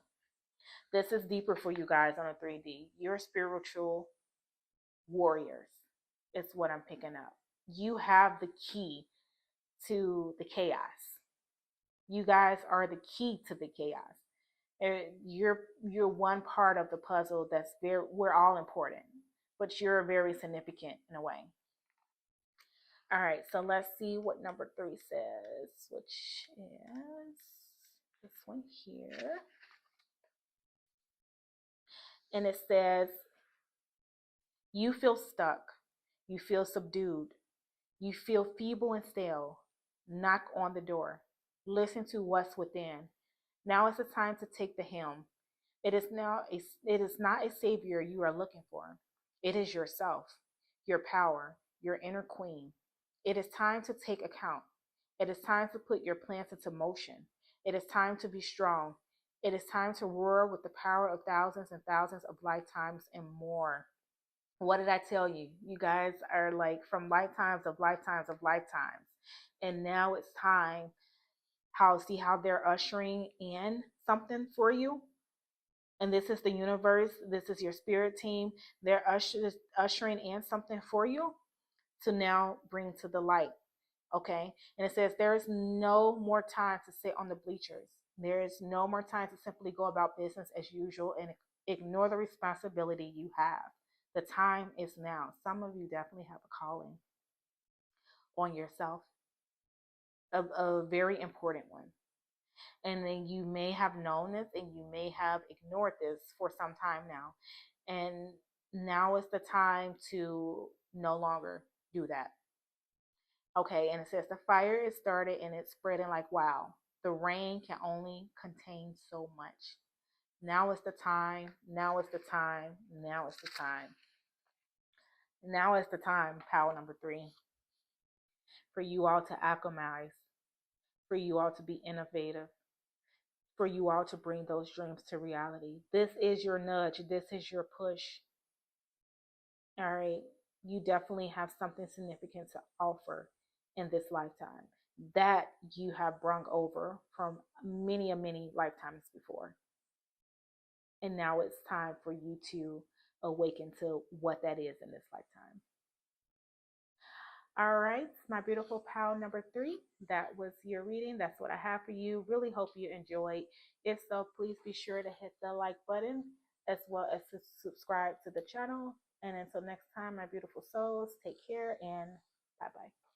This is deeper for you guys on a 3D. You're spiritual warriors. It's what I'm picking up. You have the key to the chaos. You guys are the key to the chaos. You're one part of the puzzle that's very, we're all important, but you're very significant in a way. All right, so let's see what number 3 says, which is this one here. And it says, you feel stuck, you feel subdued, you feel feeble and stale. Knock on the door. Listen to what's within. Now is the time to take the helm. It is not a savior you are looking for. It is yourself, your power, your inner queen. It is time to take account. It is time to put your plans into motion. It is time to be strong. It is time to roar with the power of thousands and thousands of lifetimes and more. What did I tell you? You guys are like from lifetimes of lifetimes of lifetimes. And now it's time. See how they're ushering in something for you? And this is the universe. This is your spirit team. They're ushering in something for you to now bring to the light. Okay. And it says there is no more time to sit on the bleachers. There is no more time to simply go about business as usual and ignore the responsibility you have. The time is now. Some of you definitely have a calling on yourself, a very important one. And then you may have known this and you may have ignored this for some time now. And now is the time to no longer do that. Okay, and it says the fire is started and it's spreading like wow. The rain can only contain so much. Now is the time. Now is the time. Now is the time. Now is the time, power number 3, for you all to alchemize, for you all to be innovative, for you all to bring those dreams to reality. This is your nudge. This is your push. All right. You definitely have something significant to offer in this lifetime. that you have brung over from many lifetimes before. And now it's time for you to awaken to what that is in this lifetime. All right, my beautiful pal number 3, that was your reading. That's what I have for you. Really hope you enjoyed. If so, please be sure to hit the like button as well as to subscribe to the channel. And until next time, my beautiful souls, take care and bye bye.